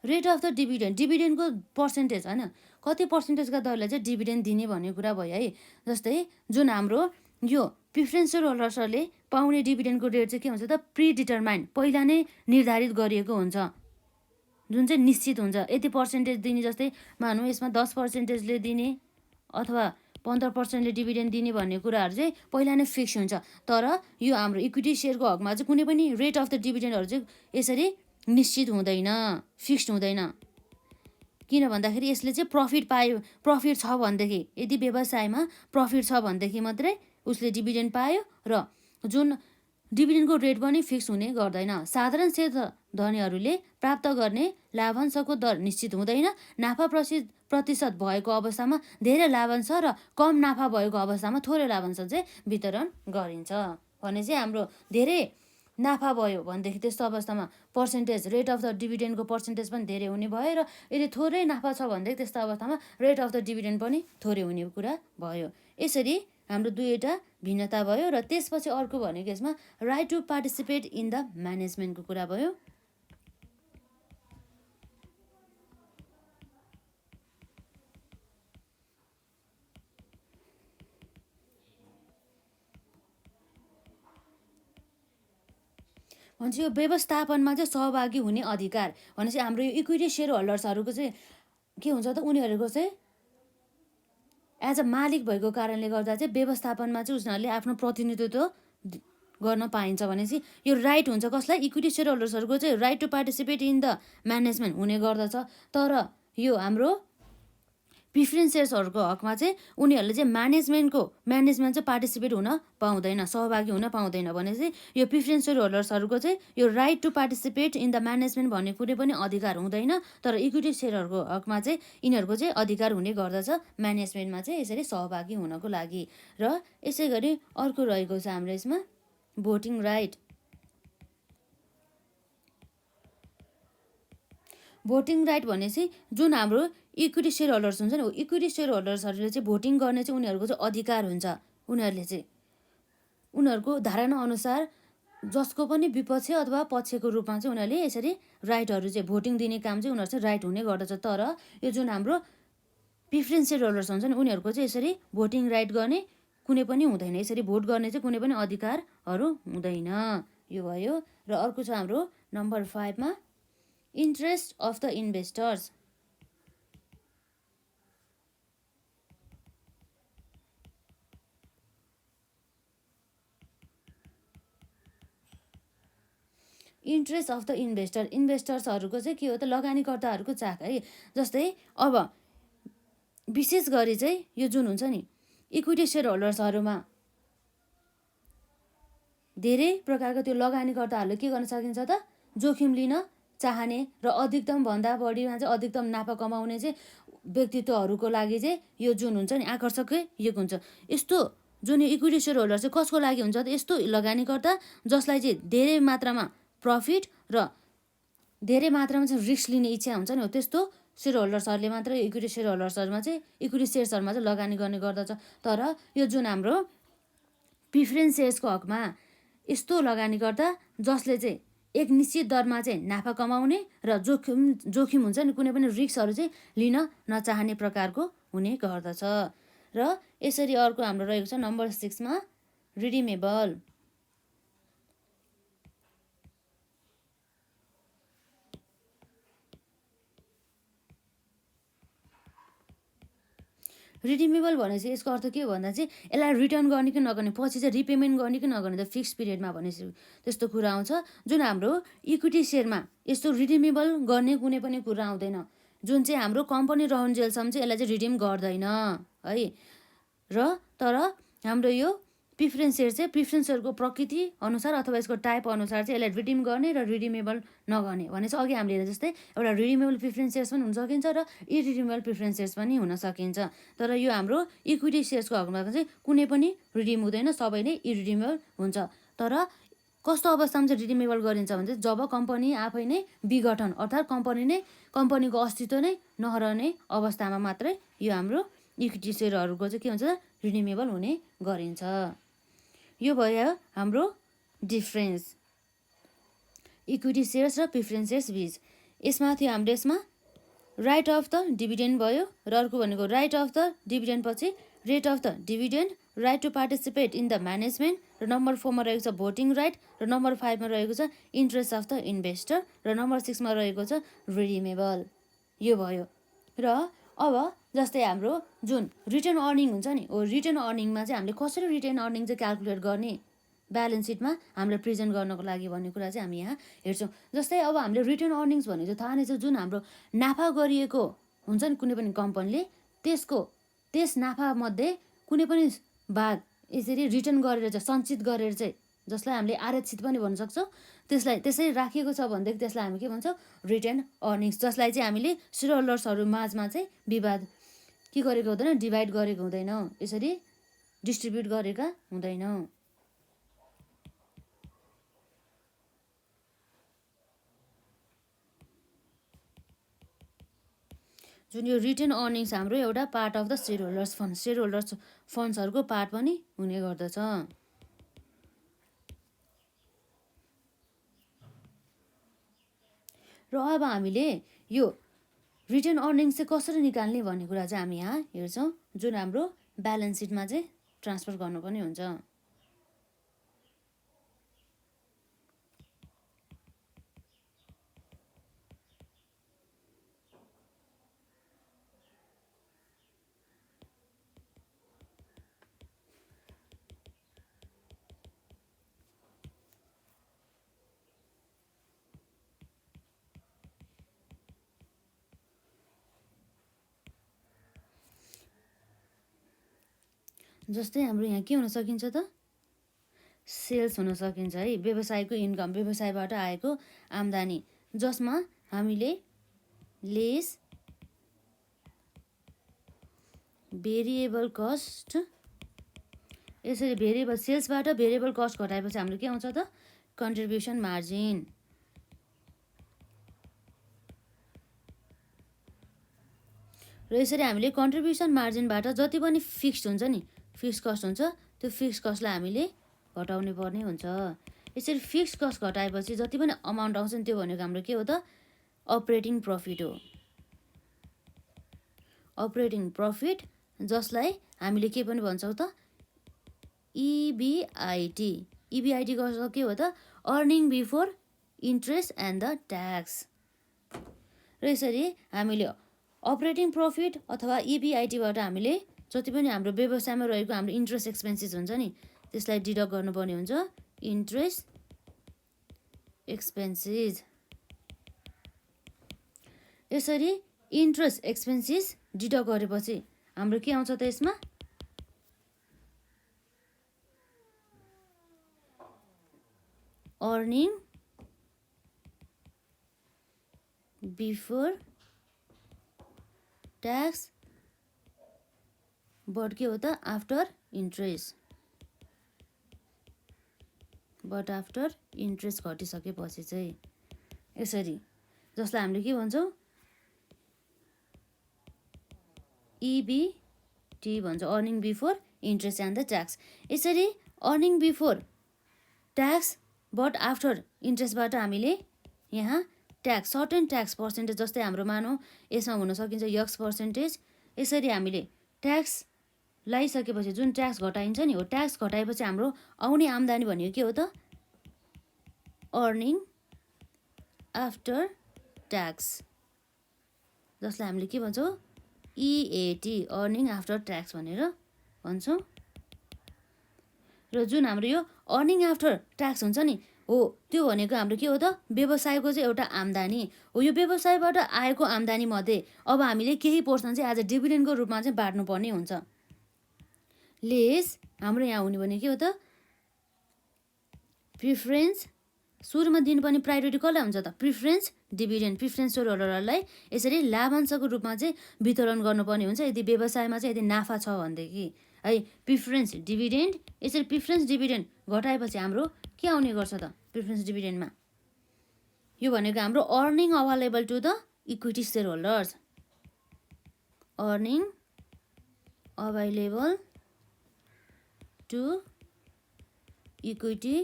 Speaker 1: Rate of the डिभिडेन्डको पर्सेन्टेज होइन, कति पर्सेन्टेजका दरले चाहिँ डिभिडेन्ड दिने भन्ने कुरा भयो है। जस्तै जुन हाम्रो यो प्रिफरेन्स सेयर होल्डर्सहरूले पाउने डिभिडेन्डको रेट चाहिँ के हुन्छ त, प्रिडिटरमाइन्ड, पहिला नै निर्धारित गरिएको हुन्छ, जुन चाहिँ निश्चित हुन्छ। यति पर्सेन्टेज दिने, जस्तै मानौँ यसमा 10%ले दिने अथवा 15%ले डिभिडेन्ड दिने भन्ने कुराहरू चाहिँ पहिला नै फिक्स हुन्छ। तर यो हाम्रो इक्विटी सेयरको हकमा चाहिँ कुनै पनि रेट अफ द डिभिडेन्डहरू चाहिँ यसरी निश्चित हुँदैन, फिक्स्ड हुँदैन। किन भन्दाखेरि यसले चाहिँ प्रफिट छ भनेदेखि, यदि व्यवसायमा प्रफिट छ भनेदेखि मात्रै उसले डिभिडेन्ड पायो। र जुन डिभिडेन्डको रेट पनि फिक्स हुने गर्दैन। साधारण सेयरधनीहरूले प्राप्त गर्ने लाभांशको दर निश्चित हुँदैन। नाफा प्रतिशत भएको अवस्थामा धेरै लाभांश र कम नाफा भएको अवस्थामा थोरै लाभांश चाहिँ वितरण गरिन्छ भने चाहिँ हाम्रो धेरै नाफा भयो भनेदेखि त्यस्तो अवस्थामा पर्सेन्टेज, रेट अफ द डिभिडेन्डको पर्सेन्टेज पनि धेरै हुने भयो। र यदि थोरै नाफा छ भनेदेखि त्यस्तो अवस्थामा रेट अफ द डिभिडेन्ड पनि थोरै हुने कुरा भयो। यसरी हाम्रो दुईवटा भिन्नता भयो। र त्यसपछि अर्को भनेको यसमा right to participate in the म्यानेजमेन्टको कुरा भयो। भन्छ यो व्यवस्थापनमा चाहिँ सहभागी हुने अधिकार भनेपछि हाम्रो यो इक्विटी सेयर होल्डर्सहरूको चाहिँ के हुन्छ त, उनीहरूको चाहिँ एज अ मालिक भएको कारणले गर्दा चाहिँ व्यवस्थापनमा चाहिँ उनीहरूले आफ्नो प्रतिनिधित्व गर्न पाइन्छ भनेपछि यो राइट हुन्छ कसलाई, इक्विटी सेयर होल्डर्सहरूको चाहिँ right to participate in the management हुने गर्दछ। तर यो हाम्रो प्रिफरेन्स सेयर्सहरूको हकमा चाहिँ उनीहरूले चाहिँ म्यानेजमेन्ट चाहिँ पार्टिसिपेट हुन पाउँदैन, सहभागी हुन पाउँदैन भनेपछि यो प्रिफरेन्स सेयर होल्डर्सहरूको चाहिँ यो right to participate in the management भन्ने कुनै पनि अधिकार हुँदैन। तर इक्विटी सेयरहरूको हकमा चाहिँ यिनीहरूको चाहिँ अधिकार हुने गर्दछ म्यानेजमेन्टमा चाहिँ यसरी सहभागी हुनको लागि। र यसै गरी अर्को रहेको छ हाम्रो यसमा भोटिङ राइट। भोटिङ राइट भनेपछि जुन हाम्रो इक्विटी सेयर होल्डर्स हुन्छ नि, इक्विटी सेयर होल्डर्सहरूले चाहिँ भोटिङ गर्ने चाहिँ उनीहरूको चाहिँ अधिकार हुन्छ। उनीहरूले चाहिँ उनीहरूको धारणा अनुसार जसको पनि विपक्ष अथवा पक्षको रूपमा चाहिँ उनीहरूले यसरी राइटहरू चाहिँ भोटिङ दिने काम चाहिँ उनीहरू चाहिँ राइट हुने गर्दछ। तर यो जुन हाम्रो प्रिफरेन्स सेयर होल्डर्स हुन्छ नि, उनीहरूको चाहिँ यसरी भोटिङ राइट गर्ने कुनै पनि हुँदैन, यसरी भोट गर्ने चाहिँ कुनै पनि अधिकारहरू हुँदैन। यो भयो। र अर्को छ हाम्रो नम्बर 5 मा interest of the investors. Interest of the इन्भेस्टर्सहरूको चाहिँ के हो त, लगानीकर्ताहरूको चाख है। जस्तै अब विशेष गरी चाहिँ यो जुन हुन्छ नि इक्विटी सेयर होल्डर्सहरूमा धेरै प्रकारको त्यो लगानीकर्ताहरूले के गर्न सकिन्छ त, जोखिम लिन चाहने र अधिकतम भन्दा बढीमा चाहिँ अधिकतम नाफा कमाउने चाहिँ व्यक्तित्वहरूको लागि चाहिँ यो जुन हुन्छ नि आकर्षकै योग हुन्छ। यस्तो जुन इक्विटी सेयर होल्डर चाहिँ कसको लागि हुन्छ त यस्तो लगानीकर्ता जसलाई चाहिँ धेरै मात्रामा प्रफिट र धेरै मात्रामा चाहिँ रिस्क लिने इच्छा हुन्छ नि हो त्यस्तो सेयर होल्डर्सहरूले मात्र इक्विटी सेयर होल्डर्सहरूमा चाहिँ इक्विटी सेयर्सहरूमा चाहिँ लगानी गर्ने गर्दछ। तर यो जुन हाम्रो प्रिफरेन्स सेयर्सको हकमा यस्तो लगानीकर्ता जसले चाहिँ एक निश्चित दरमा चाहिँ नाफा कमाउने र जोखिम हुन्छ नि कुनै पनि रिस्कहरू चाहिँ लिन नचाहने प्रकारको हुने गर्दछ। र यसरी अर्को हाम्रो रहेको छ नम्बर 6 मा रिडिमेबल। रिडिमेबल भनेपछि यसको अर्थ के हो भन्दा चाहिँ यसलाई रिटर्न गर्ने कि नगर्ने पछि चाहिँ रिपेमेन्ट गर्ने कि नगर्ने त फिक्स पिरियडमा भनेपछि त्यस्तो कुरा आउँछ। जुन हाम्रो इक्विटी सेयरमा यस्तो रिडिमेबल गर्ने कुनै पनि कुरा आउँदैन। जुन चाहिँ हाम्रो कम्पनी रहन्जेलसम्म चाहिँ यसलाई चाहिँ रिडिम गर्दैन है। र तर हाम्रो यो प्रिफरेन्स सेयर चाहिँ प्रिफरेन्स सेयरको प्रकृति अनुसार अथवा यसको टाइप अनुसार चाहिँ यसलाई रिडिम गर्ने र रिडिमेबल नगर्ने भनेपछि अघि हामीले हेरे जस्तै एउटा रिडिमेबल प्रिफरेन्स सेयर्स पनि हुन सकिन्छ र इरिडिमेबल प्रिफरेन्स सेयर्स पनि हुन सकिन्छ। तर यो हाम्रो इक्विटी सेयर्सको हकमा चाहिँ कुनै पनि रिडिम हुँदैन, सबै नै इरिडिमेबल हुन्छ। तर कस्तो अवस्थामा चाहिँ रिडिमेबल गरिन्छ भने चाहिँ जब कम्पनी आफै नै विघटन अर्थात् कम्पनीको अस्तित्व नै नहरने अवस्थामा मात्रै यो हाम्रो इक्विटी सेयरहरूको चाहिँ के हुन्छ रिडिमेबल हुने गरिन्छ। यो भयो हाम्रो डिफ्रेन्स इक्विटी सेयर्स र प्रिफरेन्स सेयर्स बिच। यसमा थियो हाम्रो यसमा राइट अफ द डिभिडेन्ड भयो र अर्को भनेको राइट अफ द डिभिडेन्ड पछि rate of the dividend, right to participate in the management र नम्बर 4 मा रहेको छ भोटिङ राइट र नम्बर 5 मा रहेको छ इन्ट्रेस्ट अफ द इन्भेस्टर र नम्बर 6 मा रहेको छ रिडिमेबल। यो भयो। र अब जस्तै हाम्रो जुन रिटर्न अर्निङ हुन्छ नि हो रिटर्न अर्निङमा चाहिँ हामीले कसरी रिटर्न अर्निङ चाहिँ क्यालकुलेट गर्ने ब्यालेन्स सिटमा हामीले प्रेजेन्ट गर्नको लागि भन्ने कुरा चाहिँ हामी यहाँ हेर्छौँ। जस्तै अब हामीले रिटर्न अर्निङ्स भनेको चाहिँ थाहा नै छ जुन हाम्रो नाफा गरिएको हुन्छ नि कुनै पनि कम्पनीले त्यस नाफामध्ये कुनै पनि भाग यसरी रिटर्न गरेर चाहिँ सञ्चित गरेर चाहिँ जसलाई हामीले आरक्षित पनि भन्न सक्छौँ त्यसलाई त्यसरी राखिएको छ भनेदेखि त्यसलाई हामी के भन्छौँ रिटर्न अर्निङ्स, जसलाई चाहिँ हामीले सेयर होल्डर्सहरू माझमा चाहिँ विवाद के गरेको हुँदैन डिभाइड गरेको हुँदैन, यसरी डिस्ट्रिब्युट गरेका हुँदैनौँ। जुन यो रिटर्न अर्निङ्स हाम्रो एउटा part of the share holders फन्ड्सहरूको पार्ट पनि हुने गर्दछ। र अब हामीले यो रिटर्न अर्निङ्स चाहिँ कसरी निकाल्ने भन्ने कुरा चाहिँ हामी यहाँ हेर्छौँ जुन हाम्रो ब्यालेन्स सिटमा चाहिँ ट्रान्सफर गर्नुपर्ने हुन्छ। जस्तै हाम्रो यहाँ के हुन सकिन्छ त सेल्स हुन सकिन्छ है, व्यवसायको इन्कम व्यवसायबाट आएको आम्दानी जसमा हामीले लेस भेरिएबल कस्ट यसरी भेरिएबल सेल्सबाट भेरिएबल कस्ट घटाएपछि हाम्रो के आउँछ त कन्ट्रिब्युसन मार्जिन। र यसरी हामीले कन्ट्रिब्युसन मार्जिनबाट जति पनि फिक्स्ड हुन्छ नि फिक्स कस्ट हुन्छ त्यो फिक्स कस्टलाई हामीले घटाउनु पर्ने हुन्छ। यसरी फिक्स कस्ट घटाएपछि जति पनि अमाउन्ट आउँछ नि त्यो भनेको हाम्रो के हो त अपरेटिङ प्रफिट हो। अपरेटिङ प्रफिट जसलाई हामीले के पनि भन्छौँ त इबिआइटी। इबिआइटी के हो त earning before interest and the tax. र यसरी हामीले अपरेटिङ प्रफिट अथवा इबिआइटीबाट हामीले जति पनि हाम्रो व्यवसायमा रहेको हाम्रो इन्ट्रेस्ट एक्सपेन्सेस हुन्छ नि त्यसलाई डिडक्ट गर्नुपर्ने हुन्छ इन्ट्रेस्ट एक्सपेन्सेस। यसरी इन्ट्रेस्ट एक्सपेन्सेस डिडक्ट गरेपछि हाम्रो के आउँछ त यसमा अर्निङ बिफोर ट्याक्स बट के हो त after interest, but after interest घटिसकेपछि चाहिँ यसरी, जसलाई हामीले के भन्छौँ EBT भन्छ, earning before interest and the tax. यसरी earning before tax but after इन्ट्रेस्टबाट हामीले यहाँ ट्याक्स, सर्टेन ट्याक्स पर्सेन्टेज, जस्तै हाम्रो मानौँ यसमा हुन सकिन्छ यक्स पर्सेन्टेज, यसरी हामीले ट्याक्स लगाइसकेपछि जुन ट्याक्स घटाइन्छ नि, हो ट्याक्स घटाएपछि हाम्रो आउने आम्दानी भनेको के हो त अर्निङ आफ्टर ट्याक्स, जसलाई हामीले के भन्छौँ EAT, अर्निङ आफ्टर ट्याक्स भनेर भन्छौँ। र जुन हाम्रो यो अर्निङ आफ्टर ट्याक्स हुन्छ नि, हो त्यो भनेको हाम्रो के हो त व्यवसायको चाहिँ एउटा आम्दानी हो। यो व्यवसायबाट आएको आम्दानी मध्ये अब हामीले केही पोर्सन चाहिँ एज अ डिभिडेन्डको रूपमा चाहिँ बाँड्नुपर्ने हुन्छ। लेस हाम्रो यहाँ हुने भने के हो त प्रिफरेन्स, सुरुमा दिनुपर्ने प्रायोरिटी कसलाई हुन्छ त प्रिफरेन्स डिभिडेन्ड, प्रिफरेन्स सेयर होल्डरहरूलाई यसरी लाभांशको रूपमा चाहिँ वितरण गर्नुपर्ने हुन्छ यदि व्यवसायमा चाहिँ यदि नाफा छ भनेदेखि है। प्रिफरेन्स डिभिडेन्ड, यसरी प्रिफरेन्स डिभिडेन्ड घटाएपछि हाम्रो के आउने गर्छ त प्रिफरेन्स डिभिडेन्डमा, यो भनेको हाम्रो earning available to the equity share holders, earning available to equity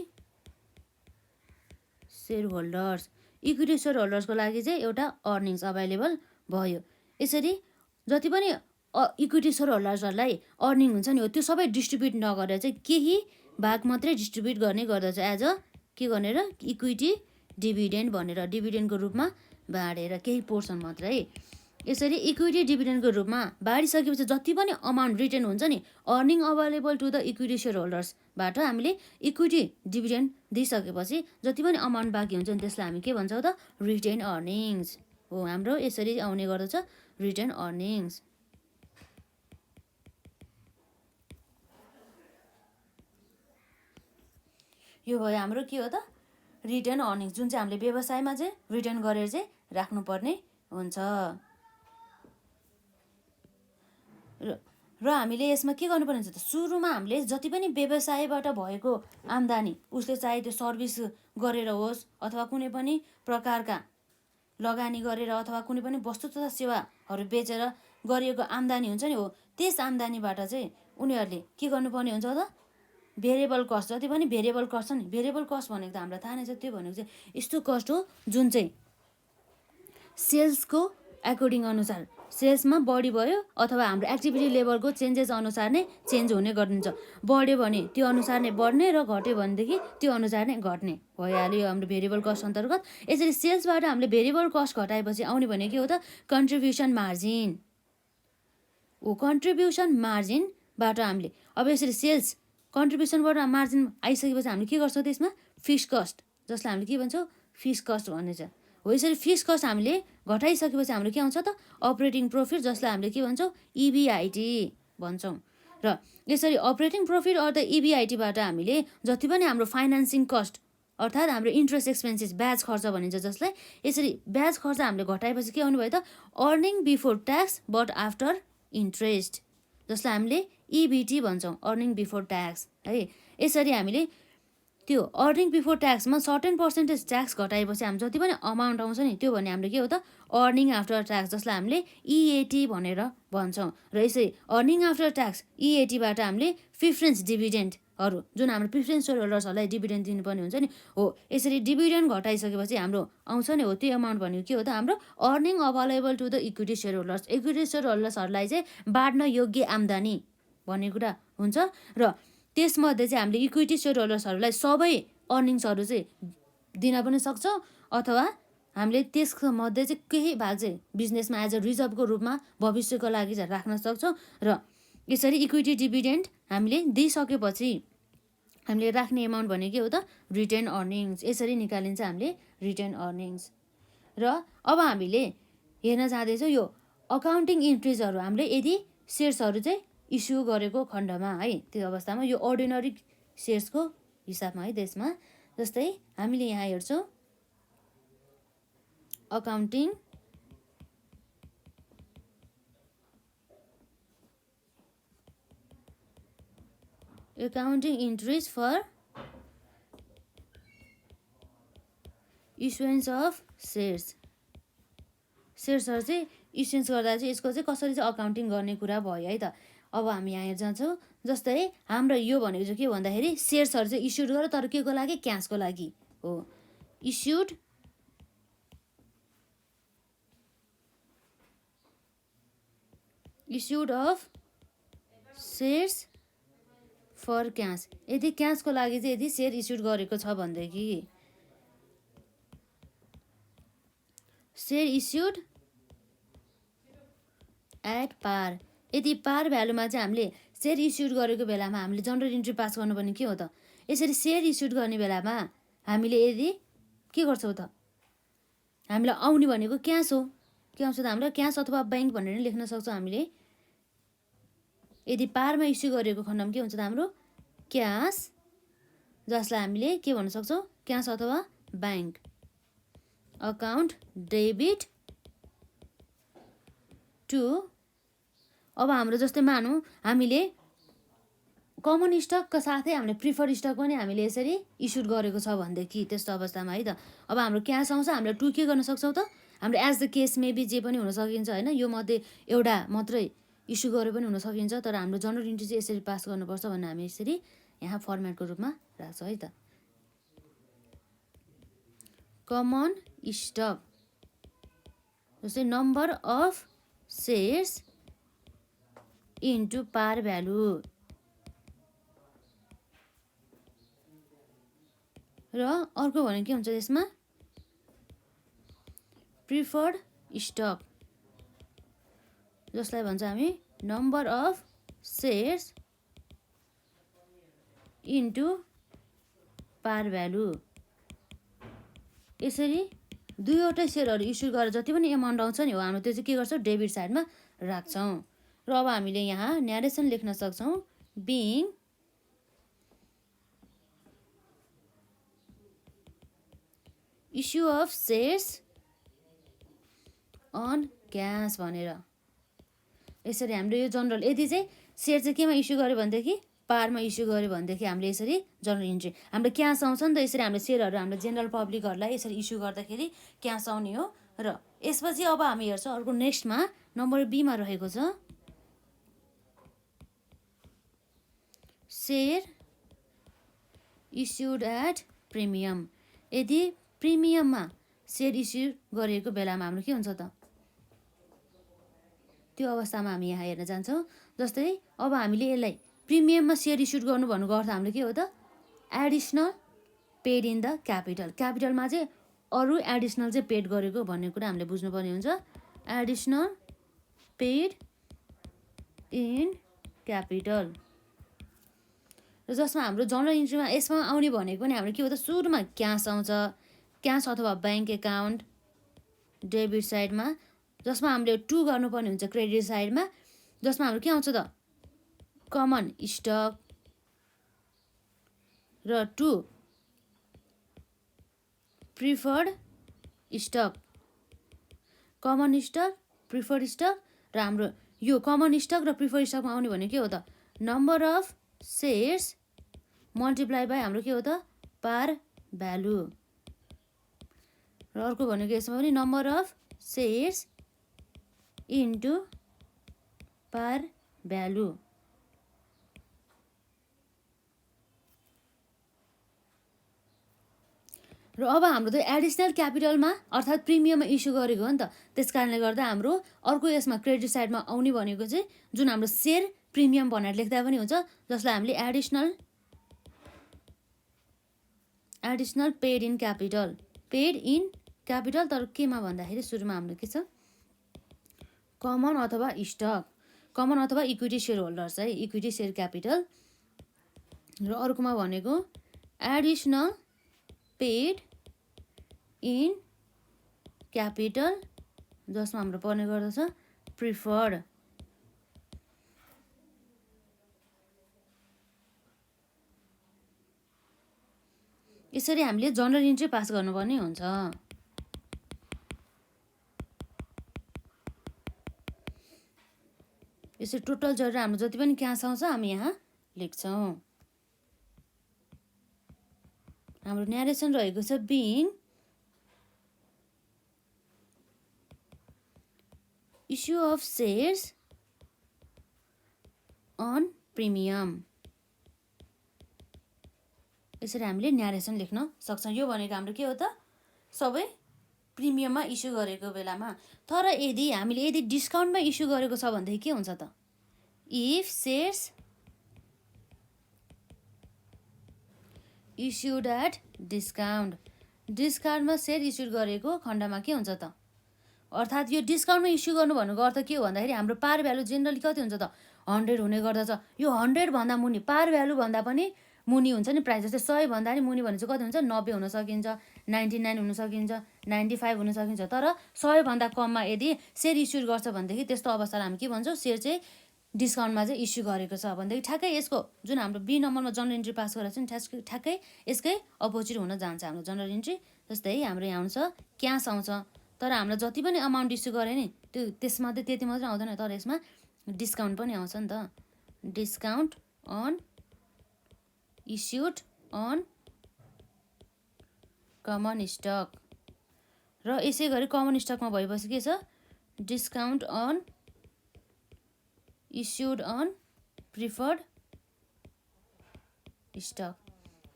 Speaker 1: share holders, equity share होल्डर्सको लागि चाहिँ एउटा अर्निङ्स अभाइलेबल भयो। यसरी जति पनि इक्विटी सेयर होल्डर्सहरूलाई अर्निङ हुन्छ नि, हो त्यो सबै डिस्ट्रिब्युट नगरेर चाहिँ केही भाग मात्रै डिस्ट्रिब्युट गर्ने गर्दछ एज अ के भनेर इक्विटी डिभिडेन्ड भनेर, डिभिडेन्डको रूपमा बाँडेर केही पोर्सन मात्रै। यसरी इक्विटी डिभिडेन्डको रूपमा बाँडिसकेपछि जति पनि अमाउन्ट रिटर्न हुन्छ नि earning available to the equity share होल्डर्सबाट हामीले इक्विटी डिभिडेन्ड दिइसकेपछि जति पनि अमाउन्ट बाँकी हुन्छ नि त्यसलाई हामी के भन्छौँ त रिटेन अर्निङ्स हो। हाम्रो यसरी आउने गर्दछ रिटेन अर्निङ्स। यो भयो हाम्रो के हो त रिटेन अर्निङ्स, जुन चाहिँ हामीले व्यवसायमा चाहिँ रिटर्न गरेर चाहिँ राख्नुपर्ने हुन्छ। र हामीले यसमा के गर्नुपर्ने हुन्छ त सुरुमा हामीले जति पनि व्यवसायबाट भएको आम्दानी, उसले चाहे त्यो सर्भिस गरेर होस् अथवा कुनै पनि प्रकारका लगानी गरेर अथवा कुनै पनि वस्तु तथा सेवाहरू बेचेर गरिएको आम्दानी हुन्छ नि, हो त्यस आम्दानीबाट चाहिँ उनीहरूले के गर्नुपर्ने हुन्छ त भेरिएबल कस्ट, जति पनि भेरिएबल कस्ट छ नि, भेरिएबल कस्ट भनेको त हामीलाई थाहा नै छ, त्यो भनेको चाहिँ यस्तो कस्ट हो जुन चाहिँ सेल्सको एकोर्डिङ अनुसार सेल्समा बढी भयो अथवा हाम्रो एक्टिभिटी लेभलको चेन्जेस अनुसार नै चेन्ज हुने गरिन्छ। बढ्यो भने त्यो अनुसार नै बढ्ने र घट्यो भनेदेखि त्यो अनुसार नै घट्ने भइहाल्यो यो हाम्रो भेरिएबल कस्ट अन्तर्गत। यसरी सेल्सबाट हामीले भेरिएबल कस्ट घटाएपछि आउने भने के हो त कन्ट्रिब्युसन मार्जिन हो। कन्ट्रिब्युसन मार्जिनबाट हामीले अब यसरी सेल्स कन्ट्रिब्युसनबाट मार्जिन आइसकेपछि हामीले के गर्छौँ त्यसमा फिक्स कस्ट, जसलाई हामीले के भन्छौँ फिक्स कस्ट भनिन्छ हो। यसरी फिक्स कस्ट हामीले घटाइसकेपछि हाम्रो के आउँछ त अपरेटिङ प्रफिट, जसलाई हामीले के भन्छौँ EBIT भन्छौँ। र यसरी अपरेटिङ प्रफिट अर्थात् EBITबाट हामीले जति पनि हाम्रो फाइनेन्सिङ कस्ट अर्थात् हाम्रो इन्ट्रेस्ट एक्सपेन्सेस ब्याज खर्च भनिन्छ, जसलाई यसरी ब्याज खर्च हामीले घटाएपछि के आउनु भयो त earning before tax but after interest, जसलाई हामीले EBT भन्छौँ अर्निङ बिफोर ट्याक्स है। यसरी हामीले त्यो अर्निङ बिफोर ट्याक्समा सर्टेन पर्सेन्टेज ट्याक्स घटाएपछि हामी जति पनि अमाउन्ट आउँछ नि त्यो भने हाम्रो के हो त अर्निङ आफ्टर ट्याक्स, जसलाई हामीले EAT भनेर भन्छौँ। र यसरी अर्निङ आफ्टर ट्याक्स EATबाट हामीले प्रिफरेन्स डिभिडेन्डहरू जुन हाम्रो प्रिफरेन्स सेयर होल्डर्सहरूलाई डिभिडेन्ड दिनुपर्ने हुन्छ नि, हो यसरी डिभिडेन्ड घटाइसकेपछि हाम्रो आउँछ नि, हो त्यो अमाउन्ट भनेको के हो त हाम्रो earning available to the equity share holders, equity share होल्डर्सहरूलाई चाहिँ बाँड्न योग्य आम्दानी भन्ने कुरा हुन्छ। र त्यसमध्ये चाहिँ हामीले इक्विटी सेयर होल्डर्सहरूलाई सबै अर्निङ्सहरू चाहिँ दिन पनि सक्छौँ अथवा हामीले त्यसमध्ये चाहिँ केही भाग चाहिँ बिजनेसमा एज अ रिजर्भको रूपमा भविष्यको लागि चाहिँ राख्न सक्छौँ। र यसरी इक्विटी डिभिडेन्ड हामीले दिइसकेपछि हामीले राख्ने एमाउन्ट भनेको के हो त रिटेन अर्निङ्स, यसरी निकालिन्छ हामीले रिटेन अर्निङ्स। र अब हामीले हेर्न जाँदैछौँ यो अकाउन्टिङ इन्ट्रिजहरू हामीले यदि सेयर्सहरू चाहिँ इस्यु गरेको खण्डमा है, त्यो अवस्थामा यो अर्डिनरी सेयर्सको हिसाबमा है त्यसमा, जस्तै हामीले यहाँ हेर्छौँ accounting accounting entries for issuance of shares. सेयर्सहरू चाहिँ इस्युएन्स गर्दा चाहिँ यसको चाहिँ कसरी चाहिँ अकाउन्टिङ गर्ने कुरा भयो है त। अब हामी यहाँ जान्छौँ। जस्तै हाम्रो यो भनेको चाहिँ के भन्दाखेरि सेयर्सहरू चाहिँ इस्युड गर, तर के को लागि? क्यासको लागि हो। Issued of shares for cash. यदि क्यासको लागि चाहिँ यदि सेयर इस्युड गरेको छ भनेदेखि सेयर इस्युड एट पार। यदि पार भ्यालुमा चाहिँ हामीले सेयर इस्युड गरेको बेलामा हामीले जनरल इन्ट्री पास गर्नुपर्ने के हो त? यसरी सेयर इस्युड गर्ने बेलामा हामीले यदि के गर्छौँ त? हामीलाई आउने भनेको क्यास हो। के आउँछ त? हामीलाई क्यास अथवा ब्याङ्क भनेर लेख्न सक्छौँ हामीले। यदि पारमा इस्यु गरेको खण्डमा के हुन्छ त? हाम्रो क्यास, जसलाई हामीले के भन्न सक्छौँ? क्यास अथवा ब्याङ्क। Account debit to. अब हाम्रो जस्तै मानौँ हामीले कमन स्टकका साथै हामीले प्रिफर्ड स्टक पनि हामीले यसरी इस्युड गरेको छ भनेदेखि त्यस्तो अवस्थामा है त अब हाम्रो क्यास आउँछ। हामीले टु के गर्न सक्छौँ त? हाम्रो एज द केस मेबी जे पनि हुन सकिन्छ होइन। यो मध्ये एउटा मात्रै इस्यु गरे पनि हुन सकिन्छ, तर हाम्रो जनरल इन्ट्री चाहिँ यसरी पास गर्नुपर्छ भन्ने हामी यसरी यहाँ फर्मेटको रूपमा राख्छौँ है त। कमन स्टक जस्तै number of shares into par value. र अर्को भनेको के हुन्छ यसमा? प्रिफर्ड स्टक, जसलाई भन्छ हामी number of shares into par value. यसरी दुईवटै सेयरहरू इस्यु गरेर जति पनि एमाउन्ट आउँछ नि हो, हाम्रो त्यो चाहिँ के गर्छौँ? डेबिट साइडमा राख्छौँ। र अब हामीले यहाँ न्यारेसन लेख्न सक्छौँ। Being issue of shares on cash भनेर। यसरी हाम्रो यो जनरल यदि चाहिँ सेयर चाहिँ केमा इस्यु गर्यो भनेदेखि पारमा इस्यु गर्यो भनेदेखि हामीले यसरी जनरल इन्ट्री हाम्रो क्यास आउँछ नि त। यसरी हाम्रो सेयरहरू हाम्रो जेनरल पब्लिकहरूलाई यसरी इस्यु गर्दाखेरि क्यास आउने हो। र यसपछि अब हामी हेर्छौँ अर्को नेक्स्टमा नम्बर बीमा रहेको छ सेयर इस्युड एट प्रिमियम। यदि प्रिमियममा सेयर इस्यु गरिएको बेलामा हाम्रो के हुन्छ त? त्यो अवस्थामा हामी यहाँ हेर्न जान्छौँ। जस्तै अब हामीले यसलाई प्रिमियममा सेयर इस्युड गर्नु भन्नुको अर्थ हाम्रो के हो त? Additional paid in the capital. क्यापिटलमा चाहिँ अरू एडिसनल चाहिँ पेड गरेको भन्ने कुरा हामीले बुझ्नुपर्ने हुन्छ। Additional paid in capital. र जसमा हाम्रो जनरल इन्ट्रीमा यसमा आउने भनेको पनि हाम्रो के हो त? सुरुमा क्यास आउँछ, क्यास अथवा ब्याङ्क एकाउन्ट डेबिट साइडमा, जसमा हामीले टु गर्नुपर्ने हुन्छ क्रेडिट साइडमा, जसमा हाम्रो के आउँछ त? कमन स्टक र to preferred stock. Common stock, preferred stock र हाम्रो यो कमन स्टक र प्रिफर्ड स्टकमा आउने भनेको के हो त? Number of shares multiply by हाम्रो के हो त? पार भ्यालु। र अर्को भनेको यसमा पनि number of shares into par value. र अब हाम्रो त एडिसनल क्यापिटलमा अर्थात् प्रिमियममा इस्यु गरेको हो नि त। त्यस कारणले गर्दा हाम्रो अर्को यसमा क्रेडिट साइडमा आउने भनेको चाहिँ जुन हाम्रो सेयर प्रिमियम भनेर लेख्दा पनि हुन्छ, जसलाई हामीले additional paid in capital. Paid in capital तर केमा भन्दाखेरि सुरुमा हाम्रो के छ? कमन अथवा स्टक, कमन अथवा इक्विटी सेयर होल्डर्स है, इक्विटी सेयर क्यापिटल। र अर्कोमा भनेको एडिसनल पेड इन क्यापिटल, जसमा हाम्रो पर्ने गर्दछ प्रिफर्ड। यसरी हामीले जनरल इन्ट्री पास गर्नुपर्ने हुन्छ। यसरी टोटल जोडेर हाम्रो जति पनि क्यास आउँछ हामी यहाँ लेख्छौँ। हाम्रो न्यारेसन रहेको छ being issue of shares on premium. यसरी हामीले न्यारेसन लेख्न सक्छौँ। यो भनेको हाम्रो के हो त, सबै प्रिमियममा इस्यु गरेको बेलामा। तर हामीले डिस्काउन्टमा इस्यु गरेको छ भनेदेखि के हुन्छ त, if shares issued at discount, डिस्काउन्टमा सेयर इस्यु गरेको खण्डमा के हुन्छ त, अर्थात् यो डिस्काउन्टमा इस्यु गर्नु भन्नुको अर्थ के हो भन्दाखेरि हाम्रो पार भ्यालु जेनरली कति हुन्छ त, 100 हुने गर्दछ। यो 100 भन्दा मुनि, पार भ्यालु भन्दा पनि मुनि हुन्छ नि प्राइस। जस्तै 100 भन्दा नि मुनि भने चाहिँ कति हुन्छ, 90 हुन सकिन्छ, 99 हुन सकिन्छ, 95 हुन सकिन्छ। तर 100 भन्दा कममा यदि सेयर इस्यु गर्छ भनेदेखि त्यस्तो अवस्थालाई हामी के भन्छौँ, सेयर चाहिँ डिस्काउन्टमा चाहिँ इस्यु गरेको छ भनेदेखि ठ्याक्कै यसको जुन हाम्रो बी नम्बरमा जनरल इन्ट्री पास गरेर चाहिँ ठ्याक्कै यसकै अपोजिट हुन जान्छ हाम्रो जनरल इन्ट्री। जस्तै हाम्रो यहाँ आउँछ क्यास आउँछ, तर हामीलाई जति पनि अमाउन्ट इस्यु गरे नि त्यसमा चाहिँ त्यति मात्रै आउँदैन, तर यसमा डिस्काउन्ट पनि आउँछ नि त, discount on issued on common stock. र यसै गरी कमन स्टकमा भएपछि के छ, discount on issued on preferred stock,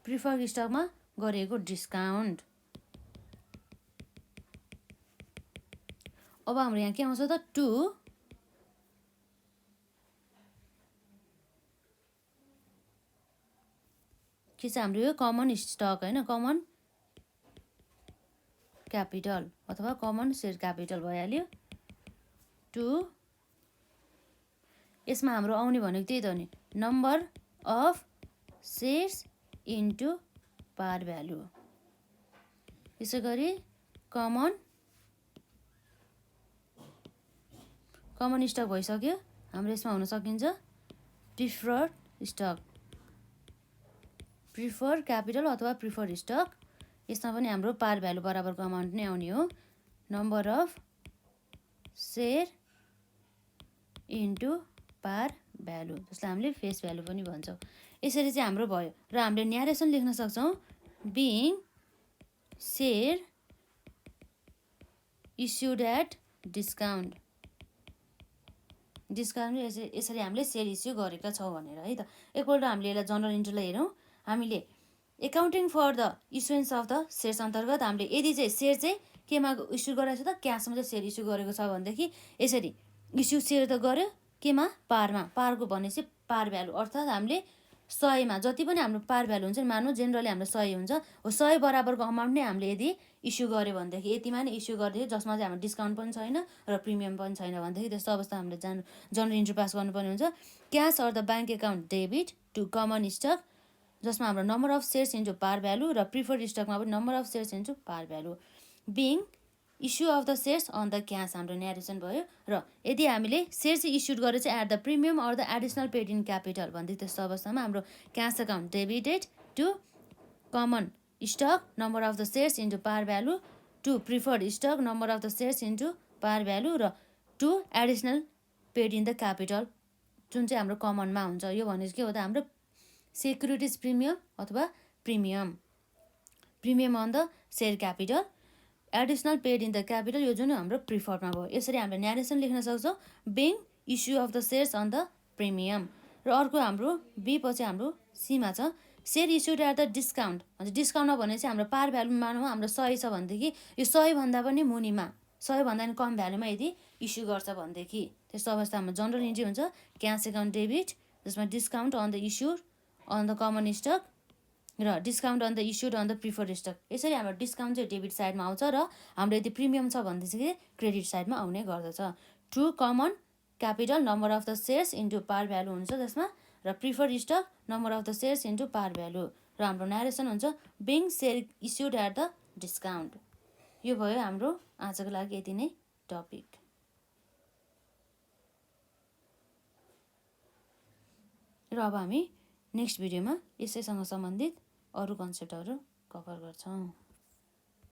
Speaker 1: preferred स्टकमा गरिएको डिस्काउन्ट। अब हाम्रो यहाँ के आउँछ त, टु के छ हाम्रो यो कमन स्टक होइन, कमन क्यापिटल अथवा कमन सेयर क्यापिटल भइहाल्यो। टु यसमा हाम्रो आउने भनेको त्यही त हो नि, number of shares into par value. यसै गरी कमन स्टक भइसक्यो। हाम्रो यसमा हुन सकिन्छ प्रिफर्ड स्टक, प्रिफर्ड क्यापिटल अथवा प्रिफर्ड स्टक। यसमा पनि हाम्रो पार भ्यालु बराबरको अमाउन्ट नै आउने हो, number of share into par value, जसलाई हामीले फेस भ्यालु पनि भन्छौँ। यसरी चाहिँ हाम्रो भयो। र हामीले न्यारेसन लेख्न सक्छौँ being share issued at discount, discount यसरी हामीले सेयर इस्यु गरेका छौँ भनेर है त। एकपल्ट हामीले यसलाई जनरल इन्ट्रीलाई हेरौँ। हामीले accounting for the issuance of the shares अन्तर्गत हामीले यदि चाहिँ सेयर चाहिँ केमा इस्यु गरेको छ त, क्यासमा चाहिँ सेयर इस्यु गरेको छ भनेदेखि यसरी इस्यु सेयर त गर्यो केमा, पारमा, पारको भनेपछि पार भ्यालु, अर्थात् हामीले 100मा जति पनि हाम्रो पार भ्यालु हुन्छ नि, मानौँ जेनरली हाम्रो 100 हुन्छ, हो 100 बराबरको अमाउन्ट नै हामीले यदि इस्यु गऱ्यो भनेदेखि यतिमा नै इस्यु गरिदियो, जसमा चाहिँ हाम्रो डिस्काउन्ट पनि छैन र प्रिमियम पनि छैन भनेदेखि त्यस्तो अवस्था हामीले जनरल इन्ट्री पास गर्नुपर्ने हुन्छ। Cash or the bank account debit to common stock, जसमा हाम्रो number of shares into par value, र प्रिफर्ड स्टकमा पनि number of shares into par value. Being issue of the shares on the cash हाम्रो न्यारेसन भयो। र यदि हामीले सेयर चाहिँ इस्युड गरेर चाहिँ at the premium or the additional paid in capital भनेदेखि त्यस्तो अवस्थामा हाम्रो cash account debited to common stock number of the shares into par value, to preferred stock number of the shares into par value, र to additional paid in the capital जुन चाहिँ हाम्रो कमनमा हुन्छ। यो भनेपछि के हो त, हाम्रो सेक्युरिटिज प्रिमियम अथवा premium on the share capital, additional paid in the capital यो जुन हाम्रो प्रिफर्डमा भयो। यसरी हामीले न्यारेसन लेख्न सक्छौँ being issue of the shares on the premium. र अर्को हाम्रो बी पछि हाम्रो सीमा छ share issued at the discount, डिस्काउन्टमा भने चाहिँ हाम्रो पार भ्यालु मानौँ हाम्रो 100 छ भनेदेखि यो 100 भन्दा पनि मुनिमा, 100 भन्दा पनि कम भ्यालुमा यदि इस्यु गर्छ भनेदेखि त्यस्तो अवस्थामा जनरल इन्ट्री हुन्छ क्यास एकाउन्ट डेबिट, जसमा discount on the issued on the common stock र discount on the issued on the preferred stock. यसरी हाम्रो डिस्काउन्ट चाहिँ डेबिट साइडमा आउँछ र हाम्रो यदि प्रिमियम छ भनेदेखि क्रेडिट साइडमा आउने गर्दछ। To common capital number of the shares into par value हुन्छ त्यसमा, र preferred stock number of the shares into par value. र हाम्रो न्यारेसन हुन्छ being share issued at the discount. यो भयो हाम्रो आजको लागि यति नै टपिक। र अब हामी नेक्स्ट भिडियोमा यसैसँग सम्बन्धित अरू कन्सेप्टहरू कभर गर्छौँ।